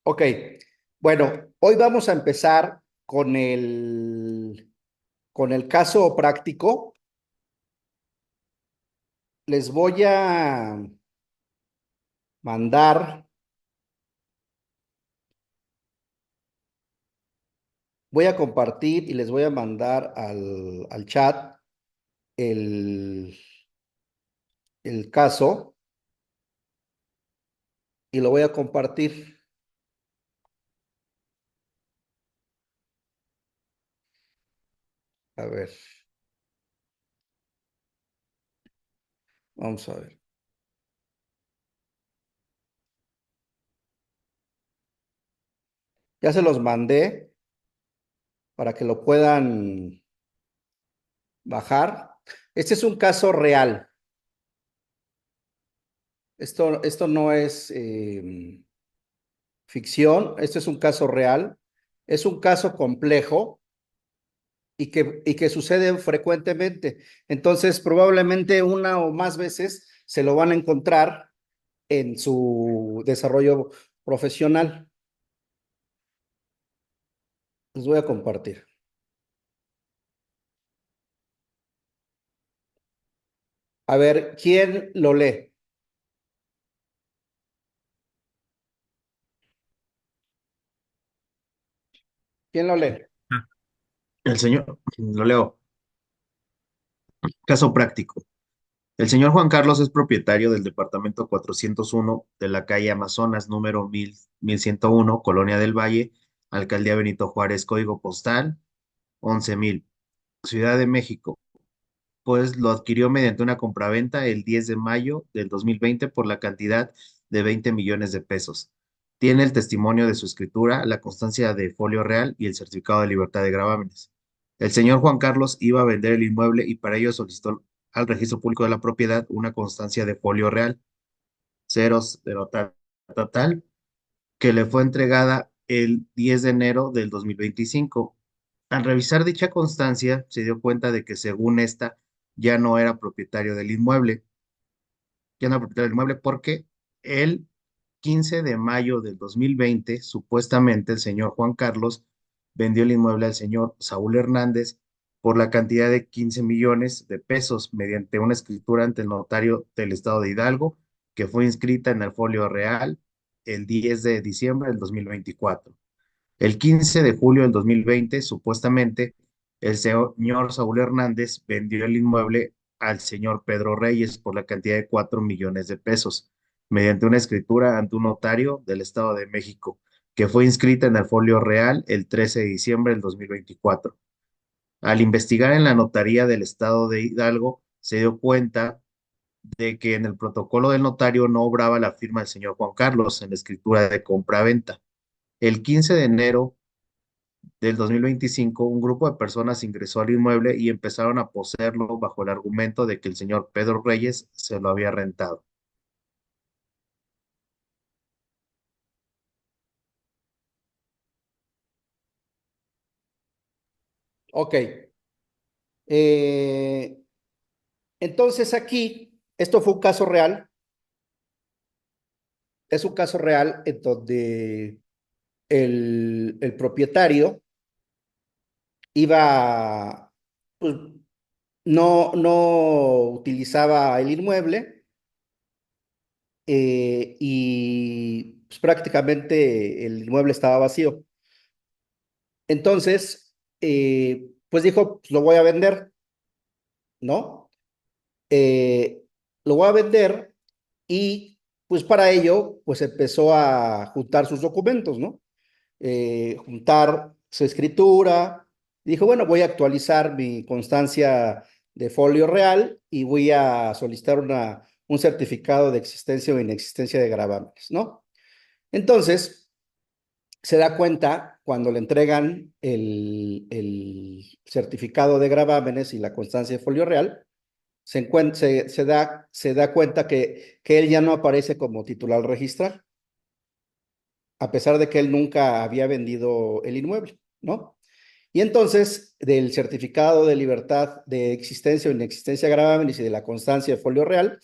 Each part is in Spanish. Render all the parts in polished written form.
Ok, bueno, hoy vamos a empezar con el caso práctico. Les voy a mandar, voy a compartir y les voy a mandar al chat el, el caso y lo voy a compartir. A ver, vamos a ver. Ya se los mandé para que lo puedan bajar. Este es un caso real. Esto no es ficción, este es un caso real, es un caso complejo y que suceden frecuentemente. Entonces, probablemente una o más veces se lo van a encontrar en su desarrollo profesional. Les voy a compartir. A ver, ¿quién lo lee? ¿Quién lo lee? El señor, lo leo, caso práctico. El señor Juan Carlos es propietario del departamento 401 de la calle Amazonas, número 1101, Colonia del Valle, Alcaldía Benito Juárez, código postal 11,000, Ciudad de México, pues lo adquirió mediante una compraventa el 10 de mayo del 2020 por la cantidad de 20 millones de pesos. Tiene el testimonio de su escritura, la constancia de folio real y el certificado de libertad de gravámenes. El señor Juan Carlos iba a vender el inmueble y para ello solicitó al registro público de la propiedad una constancia de folio real, ceros de nota total, que le fue entregada el 10 de enero del 2025. Al revisar dicha constancia, se dio cuenta de que según esta, ya no era propietario del inmueble, ya no era propietario del inmueble porque el 15 de mayo del 2020, supuestamente el señor Juan Carlos vendió el inmueble al señor Saúl Hernández por la cantidad de 15 millones de pesos mediante una escritura ante el notario del estado de Hidalgo, que fue inscrita en el folio real el 10 de diciembre del 2024. El 15 de julio del 2020, supuestamente, el señor Saúl Hernández vendió el inmueble al señor Pedro Reyes por la cantidad de 4 millones de pesos, mediante una escritura ante un notario del Estado de México, que fue inscrita en el folio real el 13 de diciembre del 2024. Al investigar en la notaría del Estado de Hidalgo, se dio cuenta de que en el protocolo del notario no obraba la firma del señor Juan Carlos en la escritura de compra-venta. El 15 de enero del 2025, un grupo de personas ingresó al inmueble y empezaron a poseerlo bajo el argumento de que el señor Pedro Reyes se lo había rentado. Ok. Eh, entonces aquí, esto fue un caso real, es un caso real en donde el propietario iba, pues, no utilizaba el inmueble y pues, prácticamente el inmueble estaba vacío. Entonces, pues dijo, pues, lo voy a vender, ¿no? Eh, lo voy a vender y pues para ello, pues empezó a juntar sus documentos, ¿no? Juntar su escritura. Dijo, bueno, voy a actualizar mi constancia de folio real y voy a solicitar un certificado de existencia o inexistencia de gravámenes, ¿no? Entonces, se da cuenta cuando le entregan el certificado de gravámenes y la constancia de folio real, se da cuenta que él ya no aparece como titular registral, a pesar de que él nunca había vendido el inmueble, ¿no? Y entonces, del certificado de libertad de existencia o inexistencia de gravámenes y de la constancia de folio real,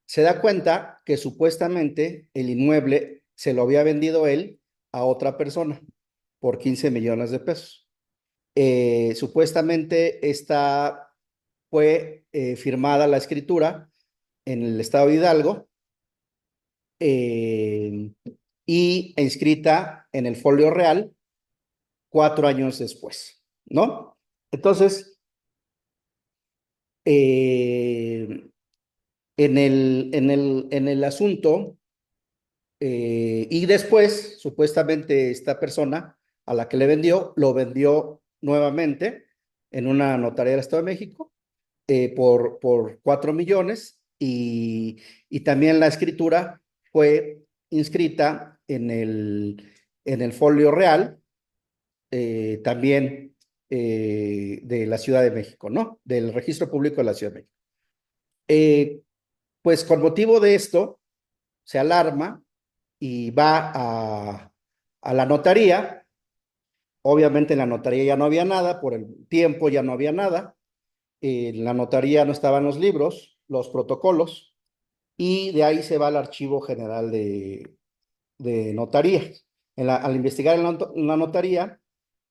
se da cuenta que supuestamente el inmueble se lo había vendido él a otra persona por 15 millones de pesos. Supuestamente esta fue firmada la escritura en el estado de Hidalgo eh, e inscrita en el folio real 4 años después, ¿no? Entonces, eh, en el asunto, y después, supuestamente, esta persona a la que le vendió, lo vendió nuevamente en una notaría del Estado de México por 4 millones y también la escritura fue inscrita en el folio real, también de la Ciudad de México, ¿no? Del Registro Público de la Ciudad de México. Eh, pues con motivo de esto, se alarma y va a la notaría. Obviamente en la notaría ya no había nada, por el tiempo ya no había nada. En la notaría no estaban los libros, los protocolos, y de ahí se va al Archivo General de Notaría. Al investigar en la notaría,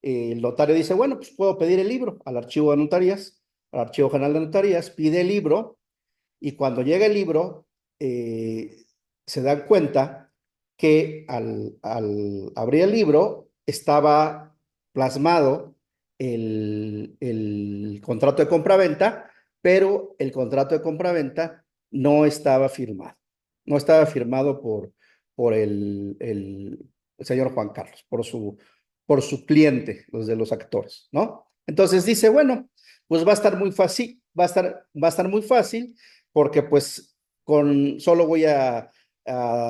el notario dice, bueno, pues puedo pedir el libro al Archivo de Notarías, al Archivo General de Notarías, pide el libro y cuando llega el libro, se dan cuenta que al abrir el libro estaba plasmado el contrato de compraventa, pero el contrato de compraventa no estaba firmado. No estaba firmado por el señor Juan Carlos, por su cliente, los de los actores, ¿no? Entonces dice, bueno, pues va a estar muy fácil, va a estar muy fácil porque pues solo voy a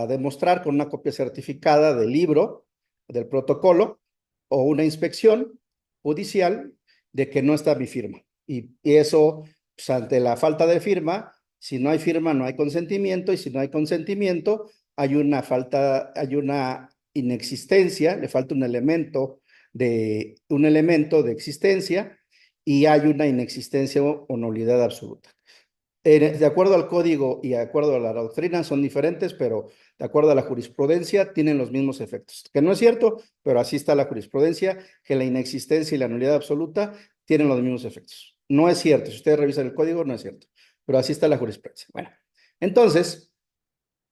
demostrar con una copia certificada del libro, del protocolo o una inspección judicial de que no está mi firma. Y eso, pues, ante la falta de firma, si no hay firma no hay consentimiento y si no hay consentimiento hay una inexistencia, le falta un elemento de existencia y hay una inexistencia o nulidad absoluta. De acuerdo al código y de acuerdo a la doctrina son diferentes, pero de acuerdo a la jurisprudencia tienen los mismos efectos. Que no es cierto, pero así está la jurisprudencia, que la inexistencia y la nulidad absoluta tienen los mismos efectos. No es cierto, si ustedes revisan el código, no es cierto, pero así está la jurisprudencia. Bueno, entonces,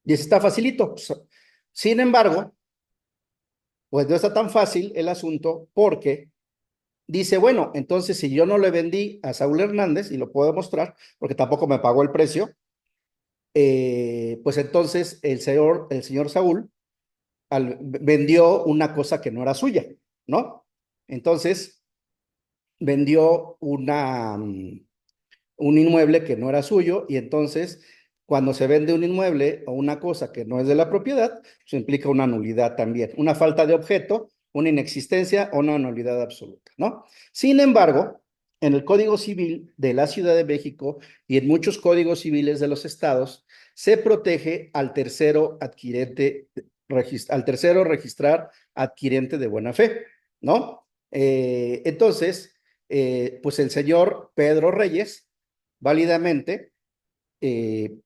y está facilito. Sin embargo, pues no está tan fácil el asunto porque dice, bueno, entonces si yo no le vendí a Saúl Hernández, y lo puedo demostrar, porque tampoco me pagó el precio, pues entonces el señor Saúl vendió una cosa que no era suya, ¿no? Entonces vendió un inmueble que no era suyo y entonces cuando se vende un inmueble o una cosa que no es de la propiedad, pues implica una nulidad también, una falta de objeto, una inexistencia o una nulidad absoluta, ¿no? Sin embargo, en el Código Civil de la Ciudad de México y en muchos códigos civiles de los estados, se protege al tercero adquirente, al tercero registrar adquirente de buena fe, ¿no? Entonces, pues el señor Pedro Reyes válidamente, eh,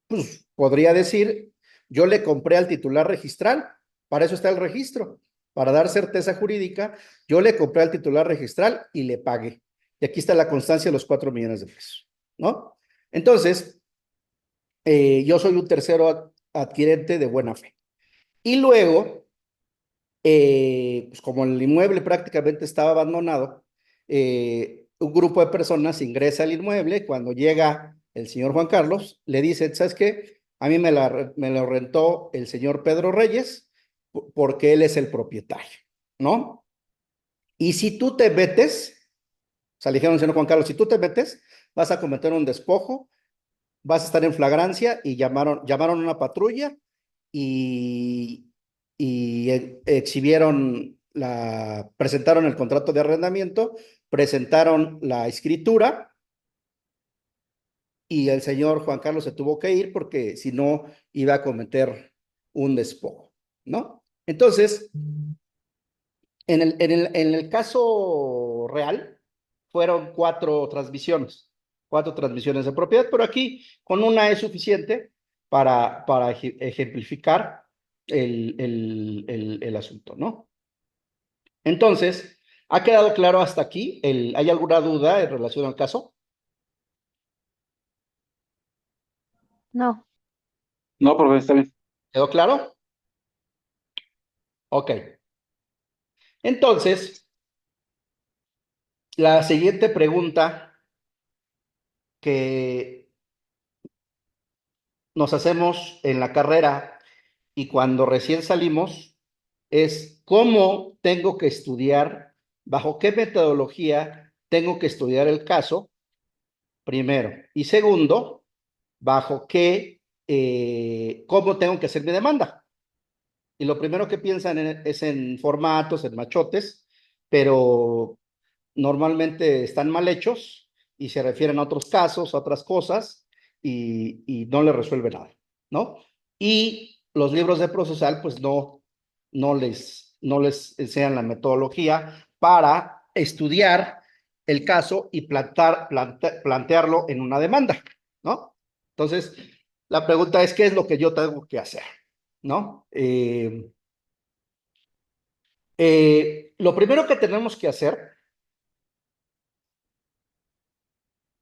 pues podría decir, yo le compré al titular registral, para eso está el registro, para dar certeza jurídica, yo le compré al titular registral y le pagué. Y aquí está la constancia de los 4 millones de pesos, ¿no? Entonces, yo soy un tercero adquirente de buena fe. Y luego, pues como el inmueble prácticamente estaba abandonado, un grupo de personas ingresa al inmueble. Cuando llega el señor Juan Carlos, le dice, ¿sabes qué? A mí me lo rentó el señor Pedro Reyes porque él es el propietario, ¿no? Y si tú te metes, o sea, le dijeron al señor Juan Carlos, si tú te metes, vas a cometer un despojo, vas a estar en flagrancia y llamaron a una patrulla y, y presentaron el contrato de arrendamiento, presentaron la escritura y el señor Juan Carlos se tuvo que ir porque si no iba a cometer un despojo, ¿no? Entonces, en el caso real, fueron cuatro transmisiones de propiedad, pero aquí con una es suficiente para ejemplificar. el asunto, ¿no? Entonces, ¿ha quedado claro hasta aquí? ¿Hay alguna duda en relación al caso? No. No, profe, está bien. ¿Quedó claro? Ok. Entonces, la siguiente pregunta que nos hacemos en la carrera y cuando recién salimos es cómo tengo que estudiar, bajo qué metodología tengo que estudiar el caso, primero. Y segundo, bajo qué, cómo tengo que hacer mi demanda. Y lo primero que piensan es en formatos, en machotes, pero normalmente están mal hechos y se refieren a otros casos, a otras cosas, y no le resuelve nada, ¿no? Y los libros de procesal, pues no les enseñan la metodología para estudiar el caso y plantearlo en una demanda, ¿no? Entonces, la pregunta es, ¿qué es lo que yo tengo que hacer? ¿No? Lo primero que tenemos que hacer,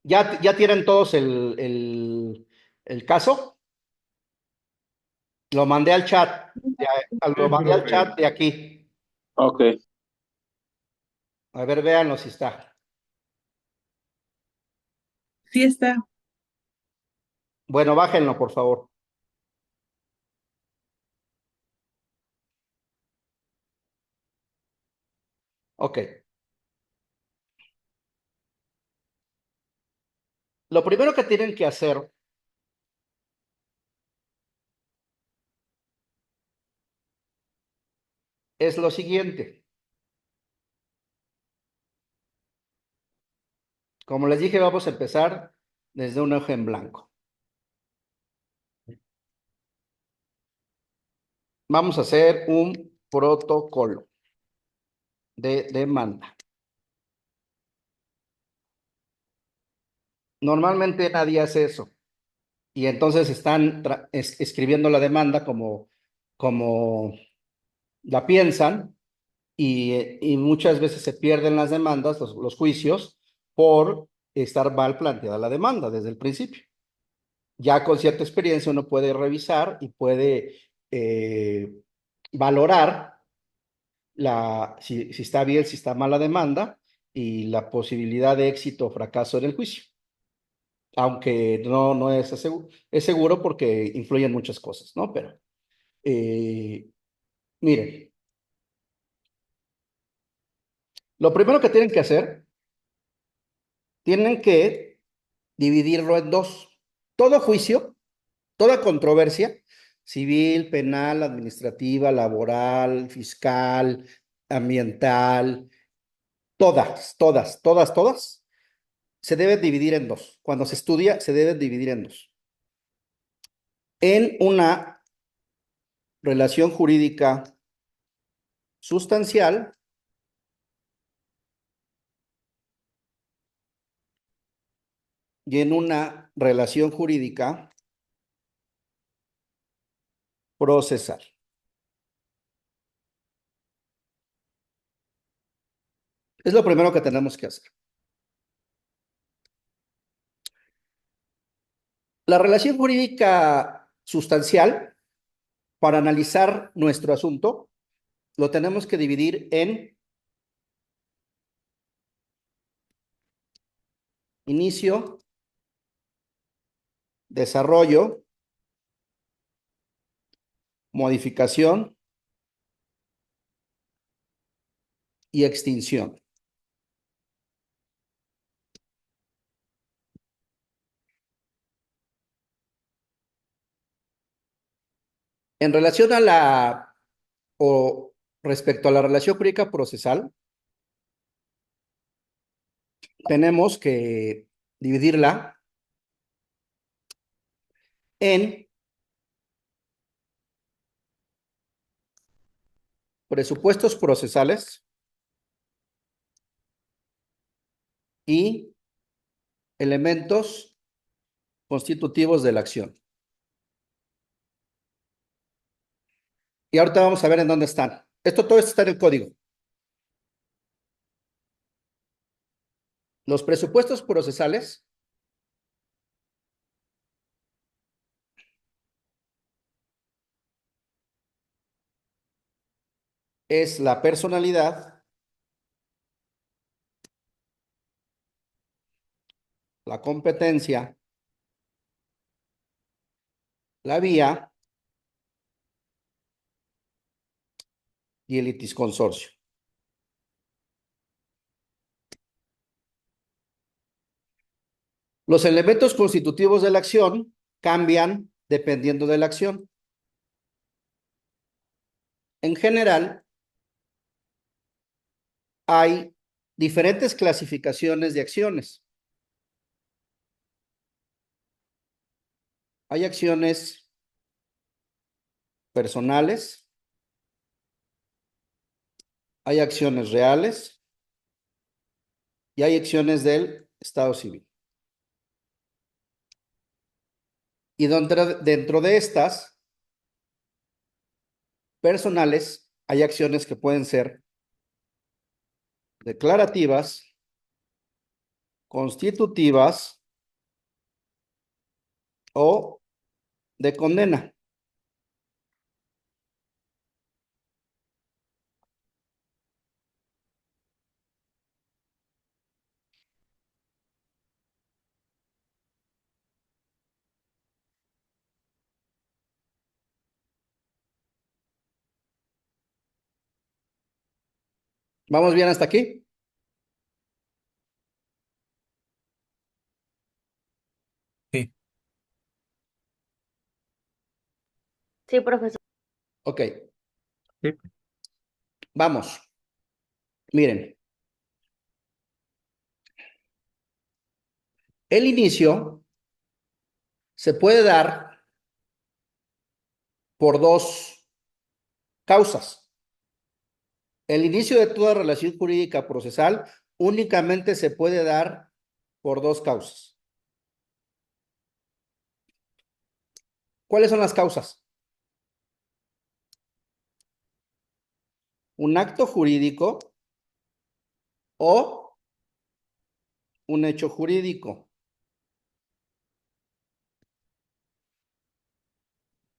ya tienen todos el caso, lo mandé al chat, lo Sí, mandé al profe. chat de aquí. Ok. A ver, véanlo si está. Sí está. Bueno, bájenlo, por favor. Ok. Lo primero que tienen que hacer es lo siguiente. Como les dije, vamos a empezar desde un hoja en blanco. Vamos a hacer un protocolo de demanda. Normalmente nadie hace eso. Y entonces están escribiendo la demanda como la piensan y muchas veces se pierden las demandas, los juicios, por estar mal planteada la demanda desde el principio. Ya con cierta experiencia uno puede revisar y puede valorar si está bien, si está mal la demanda y la posibilidad de éxito o fracaso en el juicio. Aunque no es seguro porque influyen muchas cosas, ¿no? Pero eh, miren, lo primero que tienen que hacer, tienen que dividirlo en dos. Todo juicio, toda controversia, civil, penal, administrativa, laboral, fiscal, ambiental, todas, se deben dividir en dos. Cuando se estudia, se deben dividir en dos. En una relación jurídica sustancial y en una relación jurídica procesal. Es lo primero que tenemos que hacer. La relación jurídica sustancial, para analizar nuestro asunto, lo tenemos que dividir en inicio, desarrollo, modificación y extinción. En relación a o respecto a la relación jurídica procesal, tenemos que dividirla en presupuestos procesales y elementos constitutivos de la acción. Y ahorita vamos a ver en dónde están. Todo esto está en el código. Los presupuestos procesales es la personalidad, la competencia, la vía y el litisconsorcio. Los elementos constitutivos de la acción cambian dependiendo de la acción. En general, hay diferentes clasificaciones de acciones. Hay acciones personales, hay acciones reales y hay acciones del Estado civil. Y dentro de estas personales hay acciones que pueden ser declarativas, constitutivas o de condena. ¿Vamos bien hasta aquí? Sí. Sí, profesor. Ok, Sí. vamos. Miren. El inicio se puede dar por dos causas. El inicio de toda relación jurídica procesal únicamente se puede dar por dos causas. ¿Cuáles son las causas? Un acto jurídico o un hecho jurídico.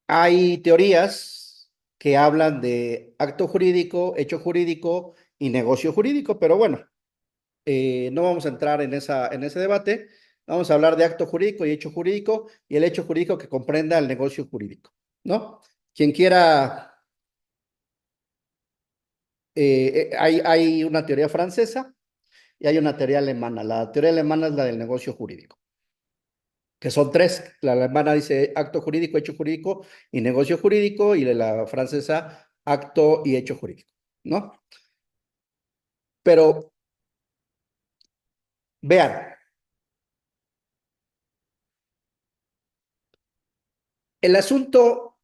Hay teorías que hablan de acto jurídico, hecho jurídico y negocio jurídico, pero bueno, no vamos a entrar en ese debate. Vamos a hablar de acto jurídico y hecho jurídico y el hecho jurídico que comprenda el negocio jurídico, ¿no? Quien quiera, hay una teoría francesa y hay una teoría alemana. La teoría alemana es la del negocio jurídico, que son tres. La alemana dice acto jurídico, hecho jurídico y negocio jurídico, y la francesa acto y hecho jurídico, ¿no? Pero vean, el asunto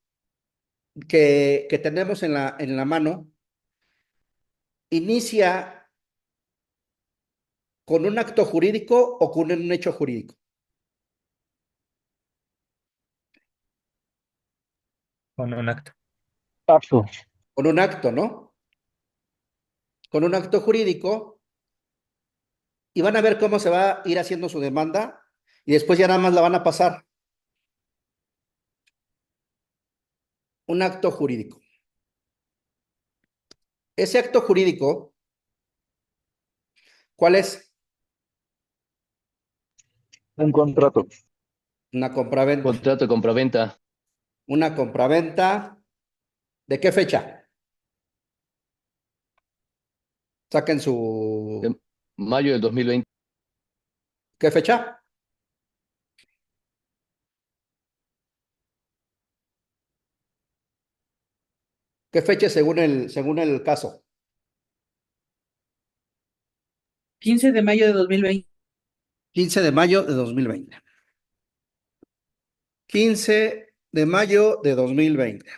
que tenemos en la mano inicia con un acto jurídico o con un hecho jurídico. Con un acto. Acto. Con un acto, ¿no? Con un acto jurídico, y van a ver cómo se va a ir haciendo su demanda y después ya nada más la van a pasar. Un acto jurídico. Ese acto jurídico, ¿cuál es? Un contrato. Una compraventa. Contrato de compraventa Una compraventa. ¿De qué fecha? Saquen su... de mayo del 2020. ¿Qué fecha? ¿Qué fecha según el caso? 15 de mayo de 2020. 15 de mayo de 2020. 15 de mayo de 2020.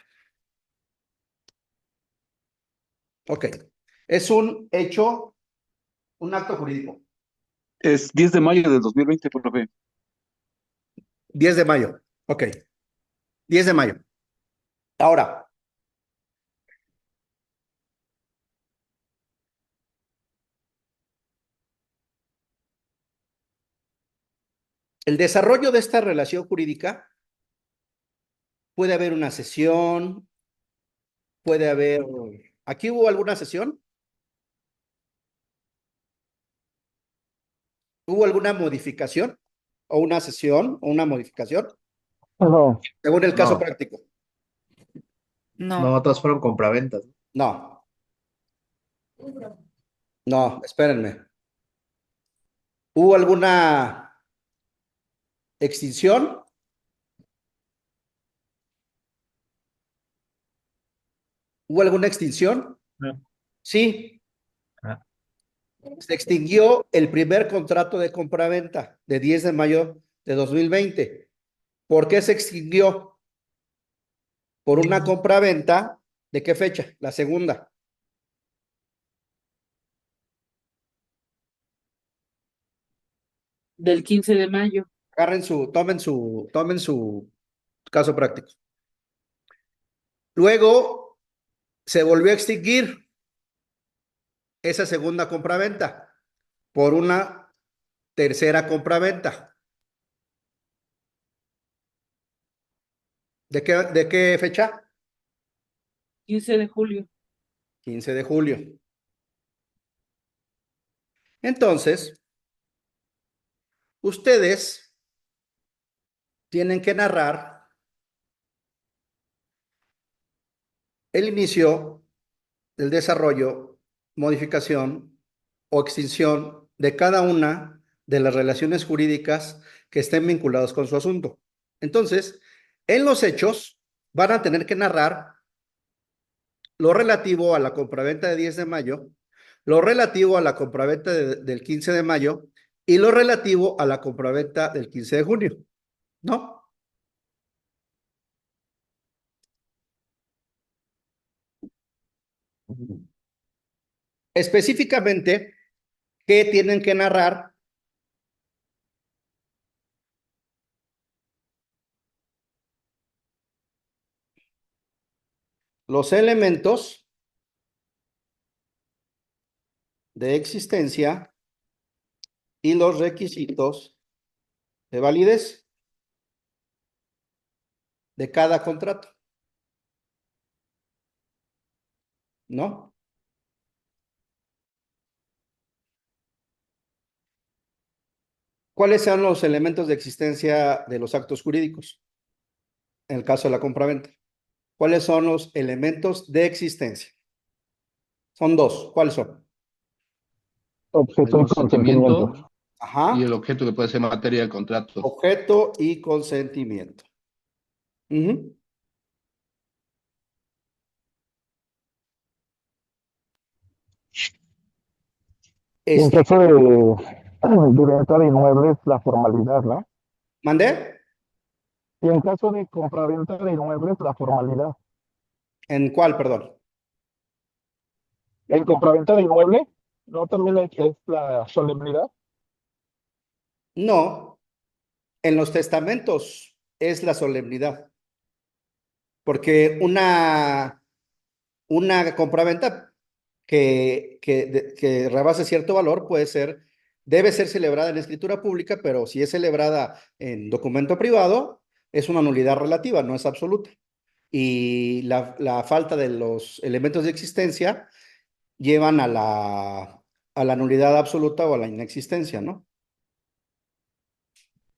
Ok. Es un hecho, un acto jurídico. Es 10 de mayo del 2020, profe. 10 de mayo. Ok. 10 de mayo. Ahora, El desarrollo de esta relación jurídica puede haber una sesión, puede haber... ¿Aquí hubo alguna sesión? ¿Hubo alguna modificación? ¿O una sesión? ¿O una modificación? No, Según el caso No, práctico. no, todas fueron compraventas. No, no, espérenme. ¿Hubo alguna extinción? ¿Hubo alguna extinción? No. Sí, Ah, se extinguió el primer contrato de compraventa de 10 de mayo de 2020. ¿Por qué se extinguió? Por una compraventa. ¿De qué fecha? La segunda. del 15 de mayo. Tomen su caso práctico. Luego se volvió a extinguir esa segunda compraventa por una tercera compraventa. ¿De qué fecha? 15 de julio. 15 de julio. Entonces, ustedes tienen que narrar el inicio del desarrollo, modificación o extinción de cada una de las relaciones jurídicas que estén vinculadas con su asunto. Entonces, en los hechos van a tener que narrar lo relativo a la compraventa de 10 de mayo, lo relativo a la compraventa del 15 de mayo y lo relativo a la compraventa del 15 de junio, ¿no? Específicamente, ¿qué tienen que narrar? Los elementos de existencia y los requisitos de validez de cada contrato, ¿no? ¿Cuáles son los elementos de existencia de los actos jurídicos en el caso de la compraventa? ¿Cuáles son los elementos de existencia? Son dos. ¿Cuáles son? objeto El y consentimiento. consentimiento y Ajá. el objeto que puede ser materia del contrato. Objeto y consentimiento. Ujú. Y en Este, caso de venta de inmuebles, la formalidad, ¿no? ¿mandé? Y en caso de compraventa de inmuebles, la formalidad. ¿En cuál, perdón? En compraventa de inmueble, ¿no? También es la solemnidad. No, en los testamentos es la solemnidad, porque una compraventa que rebase cierto valor debe ser celebrada en escritura pública, pero si es celebrada en documento privado, es una nulidad relativa, no es absoluta. Y la falta de los elementos de existencia llevan a la nulidad absoluta o a la inexistencia, ¿no?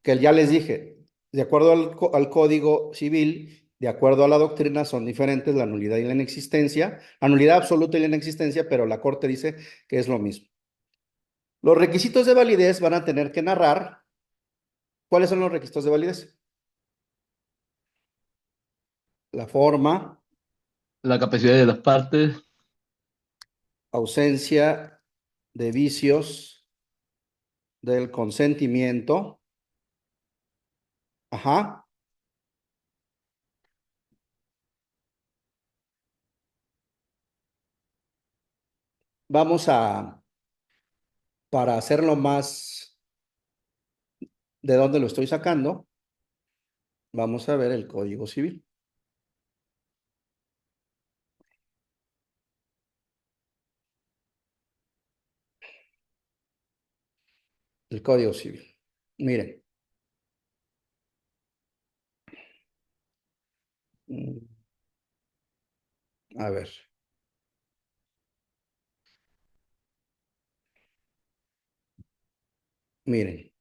Que ya les dije, de acuerdo al Código Civil, de acuerdo a la doctrina, son diferentes la nulidad y la inexistencia, la nulidad absoluta y la inexistencia, pero la Corte dice que es lo mismo. Los requisitos de validez van a tener que narrar. ¿Cuáles son los requisitos de validez? La forma, La capacidad de las partes, ausencia de vicios del consentimiento. Ajá. Vamos para hacerlo más de dónde lo estoy sacando, vamos a ver el Código Civil. El Código Civil. Miren. A ver. Miren.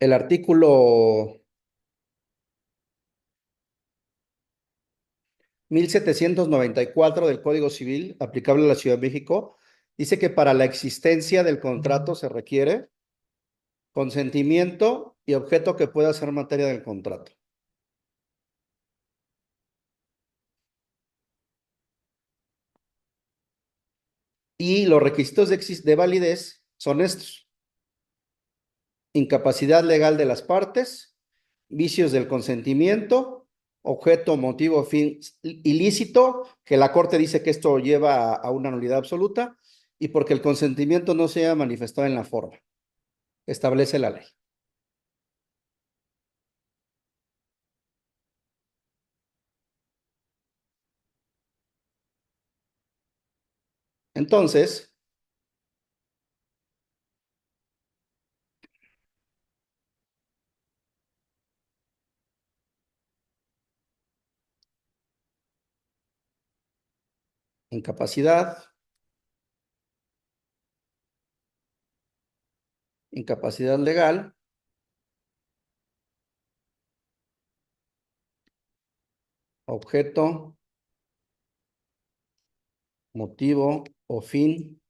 El artículo 1794 del Código Civil, aplicable a la Ciudad de México, dice que para la existencia del contrato se requiere consentimiento y objeto que pueda ser materia del contrato. Y los requisitos de validez son estos: incapacidad legal de las partes, vicios del consentimiento, objeto, motivo, fin ilícito, que la Corte dice que esto lleva a una nulidad absoluta, y porque el consentimiento no se haya manifestado en la forma. Establece la ley. Entonces, incapacidad, incapacidad legal, objeto, motivo o fin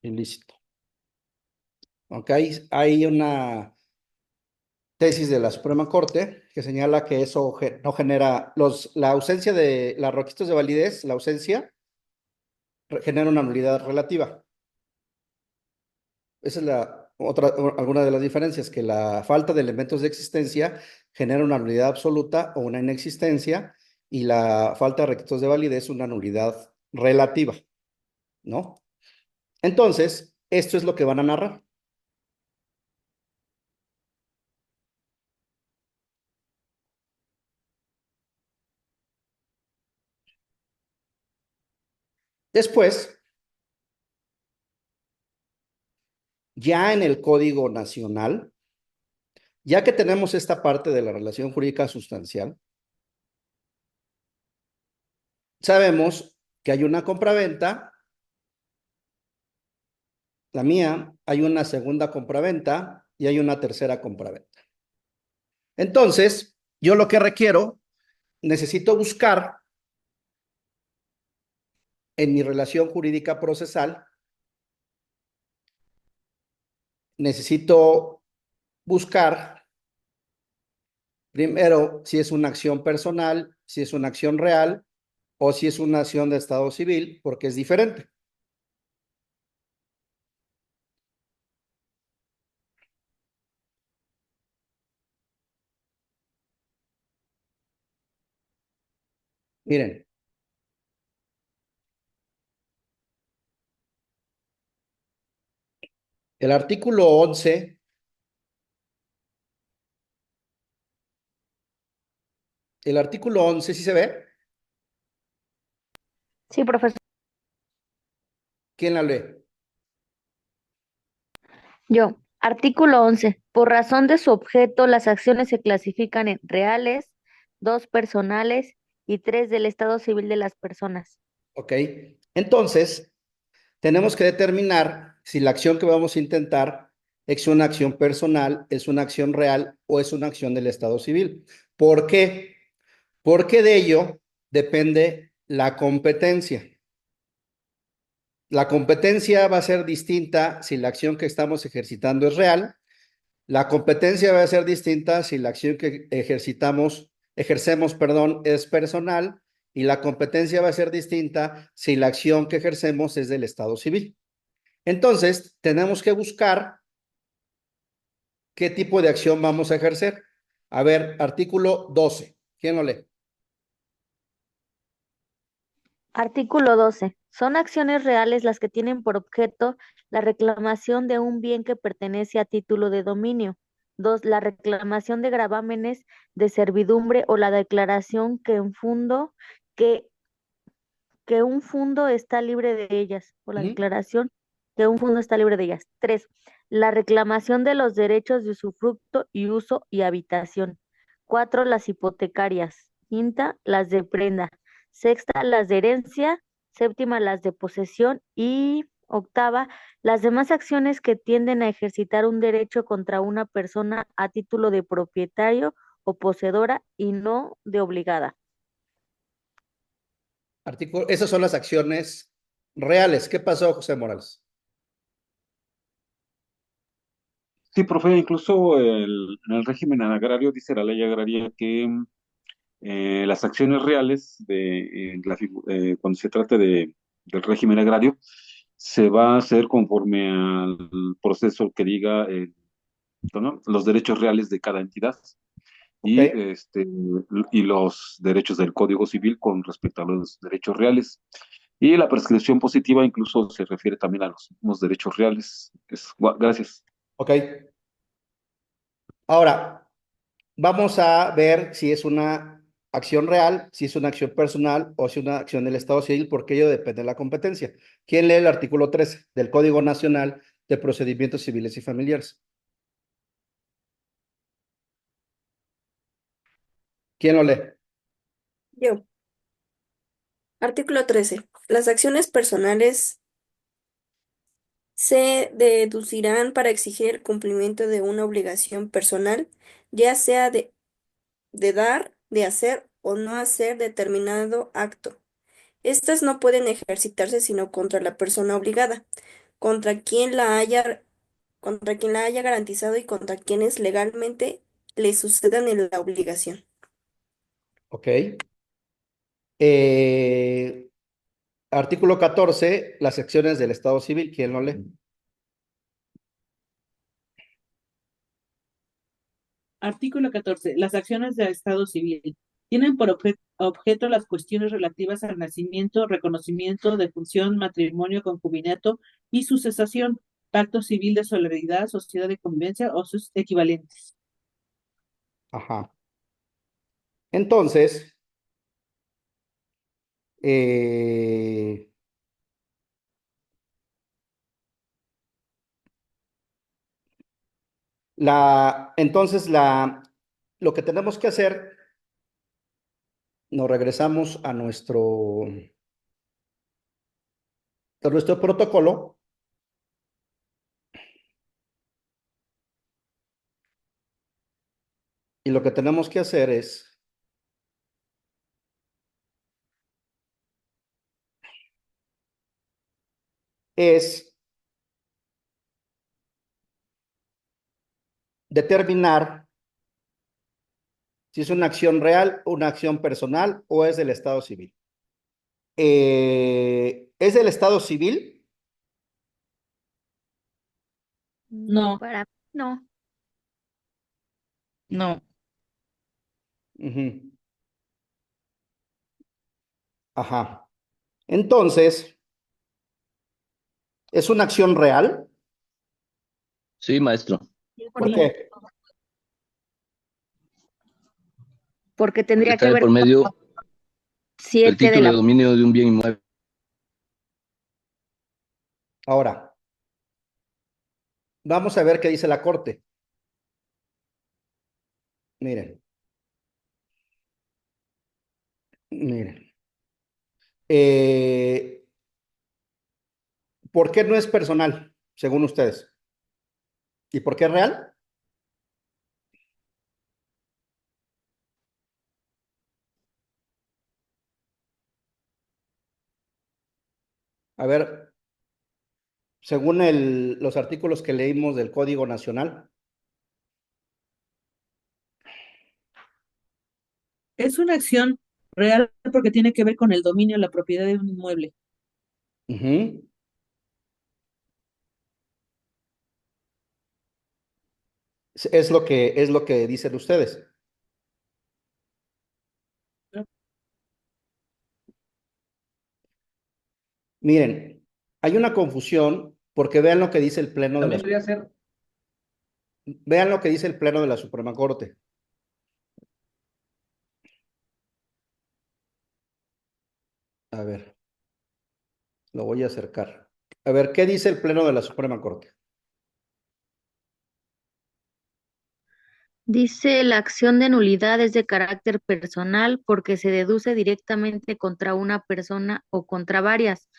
ilícito. Ok, hay una tesis de la Suprema Corte que señala que eso no genera, la ausencia de los requisitos de validez, la ausencia, genera una nulidad relativa. Esa es alguna de las diferencias, que la falta de elementos de existencia genera una nulidad absoluta o una inexistencia, y la falta de requisitos de validez una nulidad relativa, ¿no? Entonces, esto es lo que van a narrar. Después, ya en el Código Nacional, ya que tenemos esta parte de la relación jurídica sustancial, sabemos que hay una compraventa, la mía, hay una segunda compraventa y hay una tercera compraventa. Entonces, yo lo que requiero, necesito buscar en mi relación jurídica procesal, necesito buscar primero si es una acción personal, si es una acción real o si es una acción de estado civil, porque es diferente. Miren, el artículo 11, ¿sí se ve? Sí, profesor. ¿Quién la lee? Yo. Artículo 11. Por razón de su objeto, las acciones se clasifican en reales, dos personales y tres del estado civil de las personas. Ok. Entonces, tenemos que determinar si la acción que vamos a intentar es una acción personal, es una acción real o es una acción del estado civil. ¿Por qué? Porque de ello depende la competencia. La competencia va a ser distinta si la acción que estamos ejercitando es real. La competencia va a ser distinta si la acción que ejercemos, perdón, es personal, y la competencia va a ser distinta si la acción que ejercemos es del estado civil. Entonces, tenemos que buscar qué tipo de acción vamos a ejercer. A ver, artículo 12. ¿Quién lo lee? Artículo 12. Son acciones reales las que tienen por objeto la reclamación de un bien que pertenece a título de dominio. 2. La reclamación de gravámenes de servidumbre o la declaración que, que un fundo está libre de ellas, o la Ujú. declaración que un fondo está libre de ellas. 3. La reclamación de los derechos de usufructo y uso y habitación. 4. Las hipotecarias. Quinta, las de prenda. Sexta, las de herencia. Séptima, las de posesión. Y octava, las demás acciones que tienden a ejercitar un derecho contra una persona a título de propietario o poseedora y no de obligada. Esas son las acciones reales. ¿Qué pasó, José Morales? Sí, profe, incluso en el régimen agrario dice la ley agraria que las acciones reales cuando se trate del régimen agrario se va a hacer conforme al proceso que diga ¿no? los derechos reales de cada entidad Ok, y los derechos del Código Civil con respecto a los derechos reales. Y la prescripción positiva incluso se refiere también a los mismos derechos reales. Gracias. ok. Ahora, vamos a ver si es una acción real, si es una acción personal o si es una acción del Estado civil, porque ello depende de la competencia. ¿Quién lee el artículo 13 del Código Nacional de Procedimientos Civiles y Familiares? ¿Quién lo lee? Yo. Artículo 13. Las acciones personales se deducirán para exigir el cumplimiento de una obligación personal, ya sea de dar, de hacer o no hacer determinado acto. Estas no pueden ejercitarse sino contra la persona obligada, contra quien contra quien la haya garantizado y contra quienes legalmente le sucedan en la obligación. Ok. Eh, Artículo 14, las acciones del Estado civil. ¿Quién lo lee? Artículo 14. Las acciones del Estado civil tienen por objeto las cuestiones relativas al nacimiento, reconocimiento, defunción, matrimonio, concubinato y sucesación, pacto civil de solidaridad, sociedad de convivencia o sus equivalentes. Ajá. Entonces, lo que tenemos que hacer, nos regresamos a nuestro protocolo y lo que tenemos que hacer es determinar si es una acción real, una acción personal o es del Estado civil. ¿Es del Estado civil? No. Para mí no. No, Ujú. Ajá. Entonces, ¿es una acción real? Sí, maestro. ¿Por Sí, qué? porque Porque tendría está que de ver por con medio el 7 de título la... de dominio de un bien inmueble. Ahora, vamos a ver qué dice la Corte. Miren, miren. Eh, ¿Por qué no es personal, según ustedes? ¿Y por qué es real? A ver, según los artículos que leímos del Código Nacional. Es una acción real porque tiene que ver con el dominio de la propiedad de un inmueble. Ujú. Es lo que dicen ustedes. Miren, hay una confusión porque vean lo que dice el Pleno de También la, podría ser, vean lo que dice el Pleno de la Suprema Corte. A ver, lo voy a acercar. A ver, ¿qué dice el Pleno de la Suprema Corte? Dice, la acción de nulidad es de carácter personal porque se deduce directamente contra una persona o contra varias,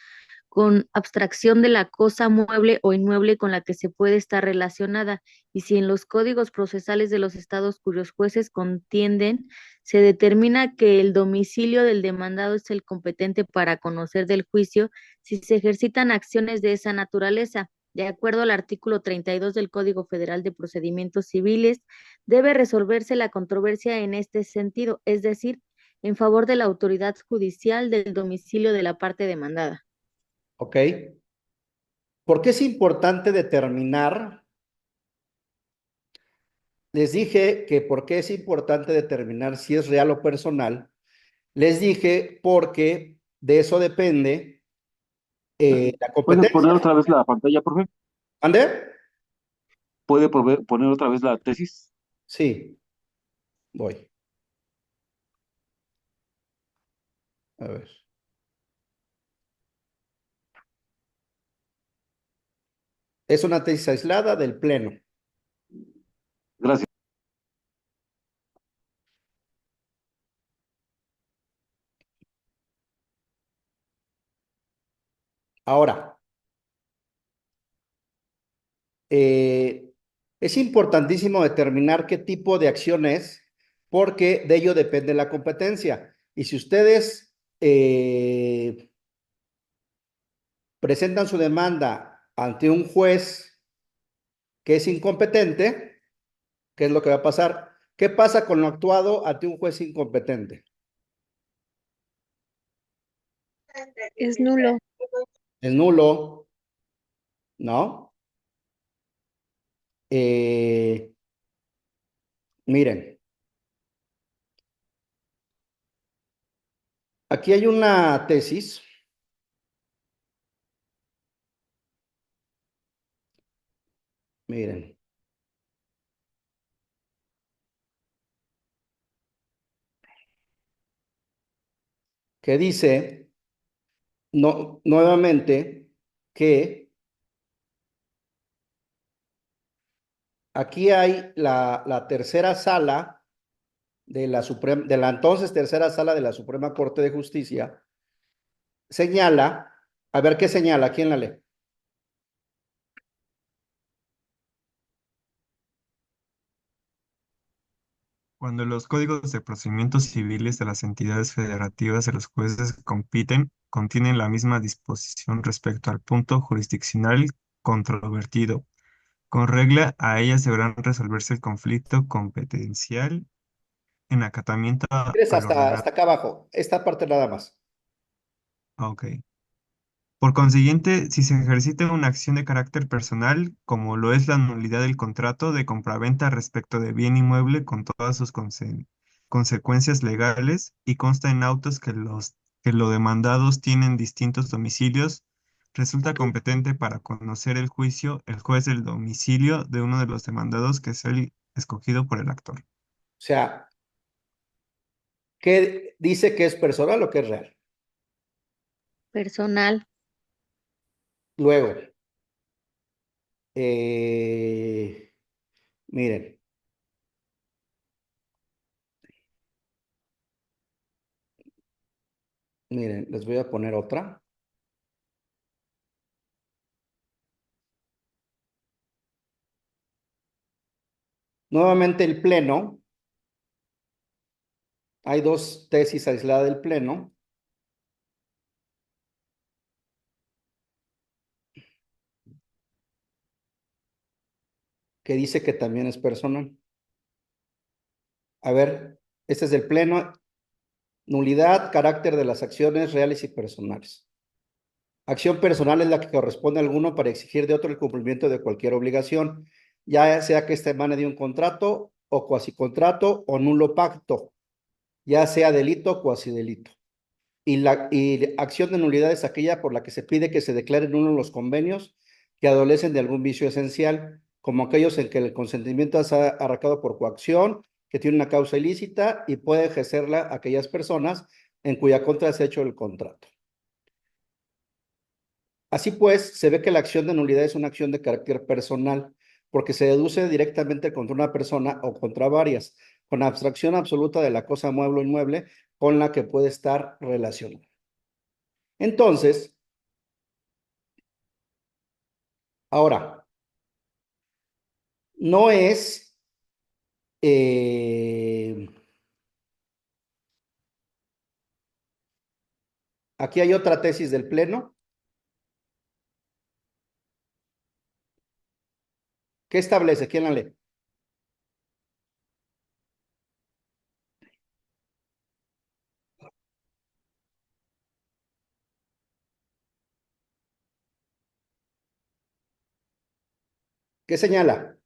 con abstracción de la cosa mueble o inmueble con la que se puede estar relacionada, y si en los códigos procesales de los estados cuyos jueces contienden se determina que el domicilio del demandado es el competente para conocer del juicio, si se ejercitan acciones de esa naturaleza. De acuerdo al artículo 32 del Código Federal de Procedimientos Civiles, debe resolverse la controversia en este sentido, es decir, en favor de la autoridad judicial del domicilio de la parte demandada. ¿Ok? ¿Por qué es importante determinar? Les dije que por qué es importante determinar si es real o personal. Les dije porque de eso depende la ¿Puede poner competencia. otra vez la pantalla, profe? ¿Ande? ¿Puede poner otra vez la tesis? Sí, voy. A ver. Es una tesis aislada del Pleno. Gracias. Ahora, es importantísimo determinar qué tipo de acción es, porque de ello depende la competencia. Y si ustedes presentan su demanda ante un juez que es incompetente, ¿qué es lo que va a pasar? ¿Qué pasa con lo actuado ante un juez incompetente? Es nulo. Es nulo, ¿no? Miren, aquí hay una tesis. Miren. Que dice nuevamente que aquí hay la tercera sala de la entonces tercera sala de la Suprema Corte de Justicia, señala, a ver qué señala, ¿quién la lee? Cuando los códigos de procedimientos civiles de las entidades federativas de los jueces compiten, contienen la misma disposición respecto al punto jurisdiccional controvertido. Con regla, a ellas deberán resolverse el conflicto competencial en acatamiento Es al ordenado. hasta acá abajo, esta parte nada más. Ok. Por consiguiente, si se ejercita una acción de carácter personal, como lo es la nulidad del contrato de compraventa respecto de bien inmueble con todas sus consecuencias legales y consta en autos que los demandados tienen distintos domicilios, resulta competente para conocer el juicio el juez del domicilio de uno de los demandados que es el escogido por el actor. O sea, ¿qué dice que es personal o que es real? Personal. Luego, miren, les voy a poner otra. Nuevamente el Pleno, hay dos tesis aisladas del Pleno. Que dice que también es personal. A ver, este es del Pleno. Nulidad, carácter de las acciones reales y personales. Acción personal es la que corresponde a alguno para exigir de otro el cumplimiento de cualquier obligación, ya sea que éste emane de un contrato o cuasicontrato o nulo pacto, ya sea delito o cuasidelito. y acción de nulidad es aquella por la que se pide que se declaren nulos los convenios que adolecen de algún vicio esencial, como aquellos en que el consentimiento es arrancado por coacción, que tiene una causa ilícita y puede ejercerla aquellas personas en cuya contra se ha hecho el contrato. Así pues, se ve que la acción de nulidad es una acción de carácter personal, porque se deduce directamente contra una persona o contra varias, con abstracción absoluta de la cosa mueble o inmueble con la que puede estar relacionada. Entonces, ahora, no es aquí hay otra tesis del Pleno. ¿Qué establece? ¿Quién la lee? ¿Qué señala?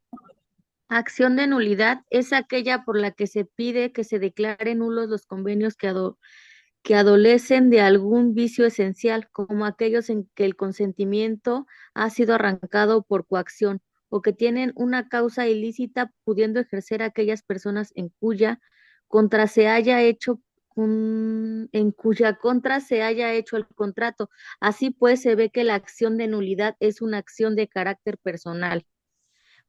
Acción de nulidad es aquella por la que se pide que se declaren nulos los convenios que adolecen de algún vicio esencial, como aquellos en que el consentimiento ha sido arrancado por coacción o que tienen una causa ilícita, pudiendo ejercer aquellas personas en cuya contra se haya hecho en cuya contra se haya hecho el contrato. Así pues, se ve que la acción de nulidad es una acción de carácter personal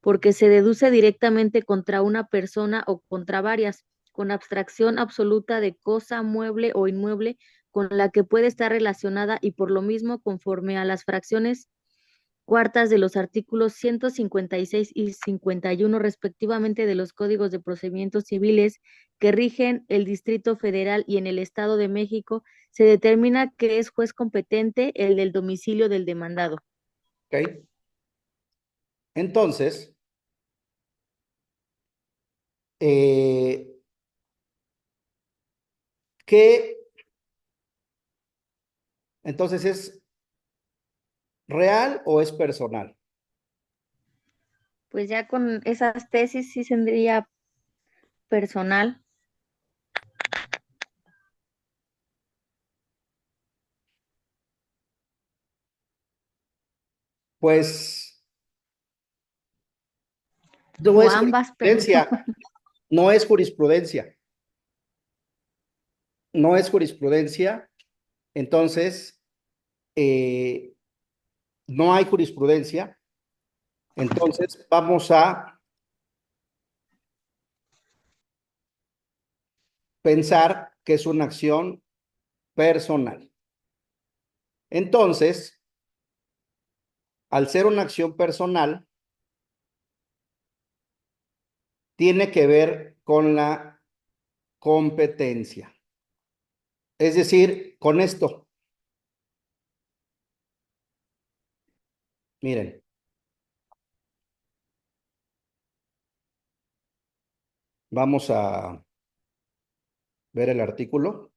porque se deduce directamente contra una persona o contra varias, con abstracción absoluta de cosa, mueble o inmueble con la que puede estar relacionada y por lo mismo conforme a las fracciones cuartas de los artículos 156 y 51 respectivamente de los códigos de procedimientos civiles que rigen el Distrito Federal y en el Estado de México, se determina que es juez competente el del domicilio del demandado. ¿Ok? Entonces, ¿qué? Entonces, ¿es real o es personal? Pues ya con esas tesis sí tendría personal. Pues no O es ambas, pero jurisprudencia, no es jurisprudencia, no es jurisprudencia, entonces no hay jurisprudencia, entonces vamos a pensar que es una acción personal. Entonces, al ser una acción personal, tiene que ver con la competencia. Es decir, con esto, miren, vamos a ver el artículo.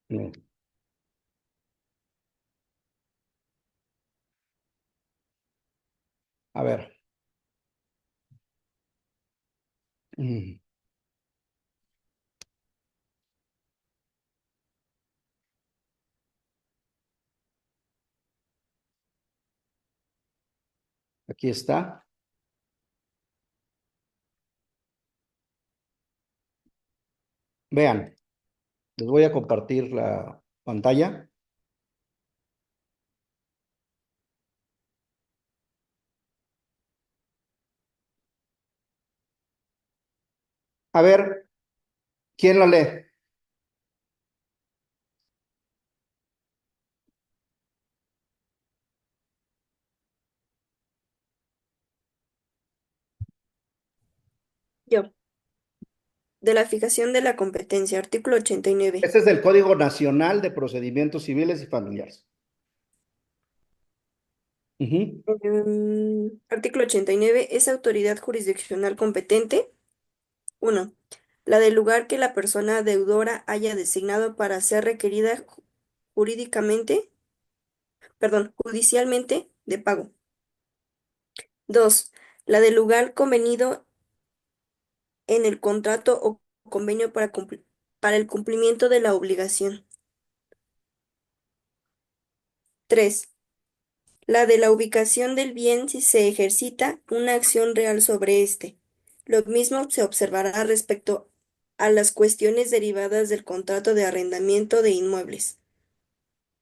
Miren. A ver. Aquí está. Vean, les voy a compartir la pantalla. A ver, ¿quién lo lee? Yo. De la fijación de la competencia, artículo 89. Este es del Código Nacional de Procedimientos Civiles y Familiares. Ujú. Artículo 89. ¿Es autoridad jurisdiccional competente? 1. La del lugar que la persona deudora haya designado para ser requerida jurídicamente, judicialmente de pago. 2. La del lugar convenido en el contrato o convenio para el cumplimiento de la obligación. 3. La de la ubicación del bien si se ejercita una acción real sobre éste. Lo mismo se observará respecto a las cuestiones derivadas del contrato de arrendamiento de inmuebles.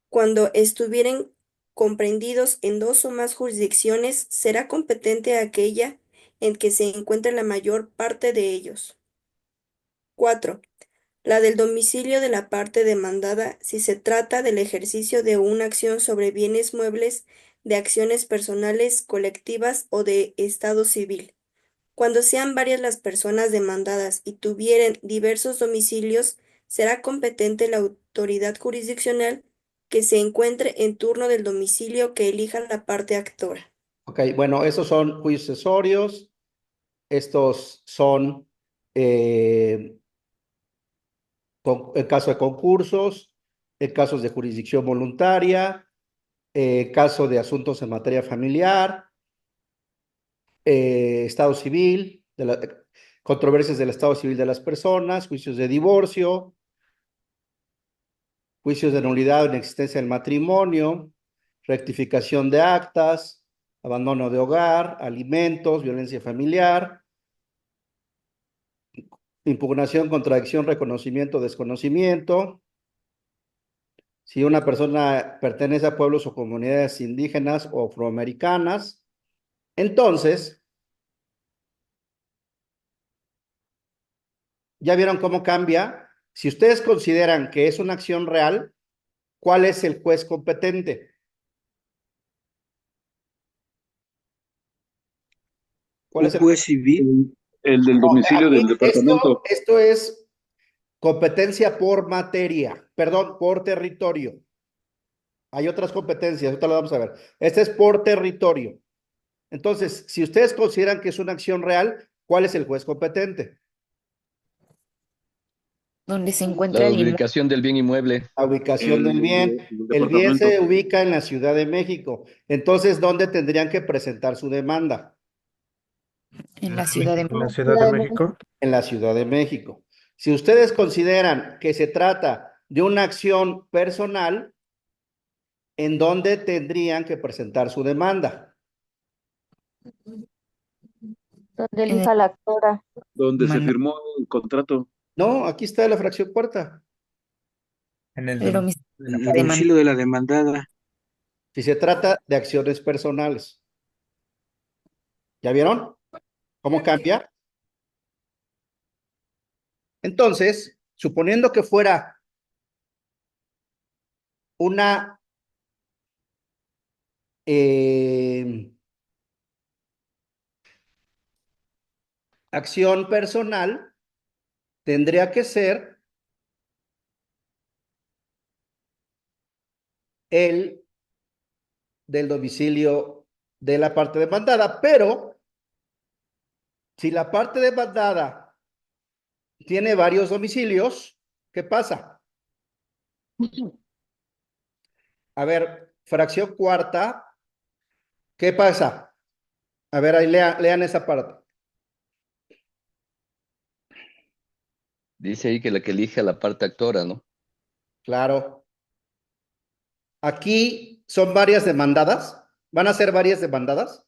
Cuando estuvieren comprendidos en dos o más jurisdicciones, será competente aquella en que se encuentre la mayor parte de ellos. 4. La del domicilio de la parte demandada si se trata del ejercicio de una acción sobre bienes muebles, de acciones personales, colectivas o de estado civil. Cuando sean varias las personas demandadas y tuvieren diversos domicilios, será competente la autoridad jurisdiccional que se encuentre en turno del domicilio que elija la parte actora. Ok, bueno, esos son juicios accesorios. Estos son en caso de concursos, en casos de jurisdicción voluntaria, caso de asuntos en materia familiar, estado civil, controversias del estado civil de las personas, juicios de divorcio, juicios de nulidad o inexistencia del matrimonio, rectificación de actas, abandono de hogar, alimentos, violencia familiar, impugnación, contradicción, reconocimiento, desconocimiento. Si una persona pertenece a pueblos o comunidades indígenas o afroamericanas, entonces, ¿ya vieron cómo cambia? Si ustedes consideran que es una acción real, ¿cuál es el juez competente? ¿Cuál Un es el juez juez? civil. El del No, domicilio aquí del departamento. esto es competencia por materia, perdón, por territorio. Hay otras competencias, ahorita lo vamos a ver. Este es por territorio. Entonces, si ustedes consideran que es una acción real, ¿cuál es el juez competente? Donde se La encuentra el inmueble. ubicación del bien inmueble. La ubicación del bien. El El bien departamento. se ubica en la Ciudad de México. Entonces, ¿dónde tendrían que presentar su demanda? En la Ciudad de En la México. Ciudad de México. En la Ciudad de México. Si ustedes consideran que se trata de una acción personal, ¿en dónde tendrían que presentar su demanda? Donde elija la actora. Donde se Manda- firmó el contrato. No, aquí está la fracción cuarta. En el el domicilio domicilio de la El de demanda. domicilio de la demandada. Si se trata de acciones personales. ¿Ya vieron cómo cambia? Entonces, suponiendo que fuera una acción personal, tendría que ser el del domicilio de la parte demandada, pero si la parte demandada tiene varios domicilios, ¿qué pasa? A ver, fracción cuarta, ¿qué pasa? A ver, ahí lean esa parte. Dice ahí que la que elige a la parte actora, ¿no? Claro. Aquí son varias demandadas. ¿Van a ser varias demandadas?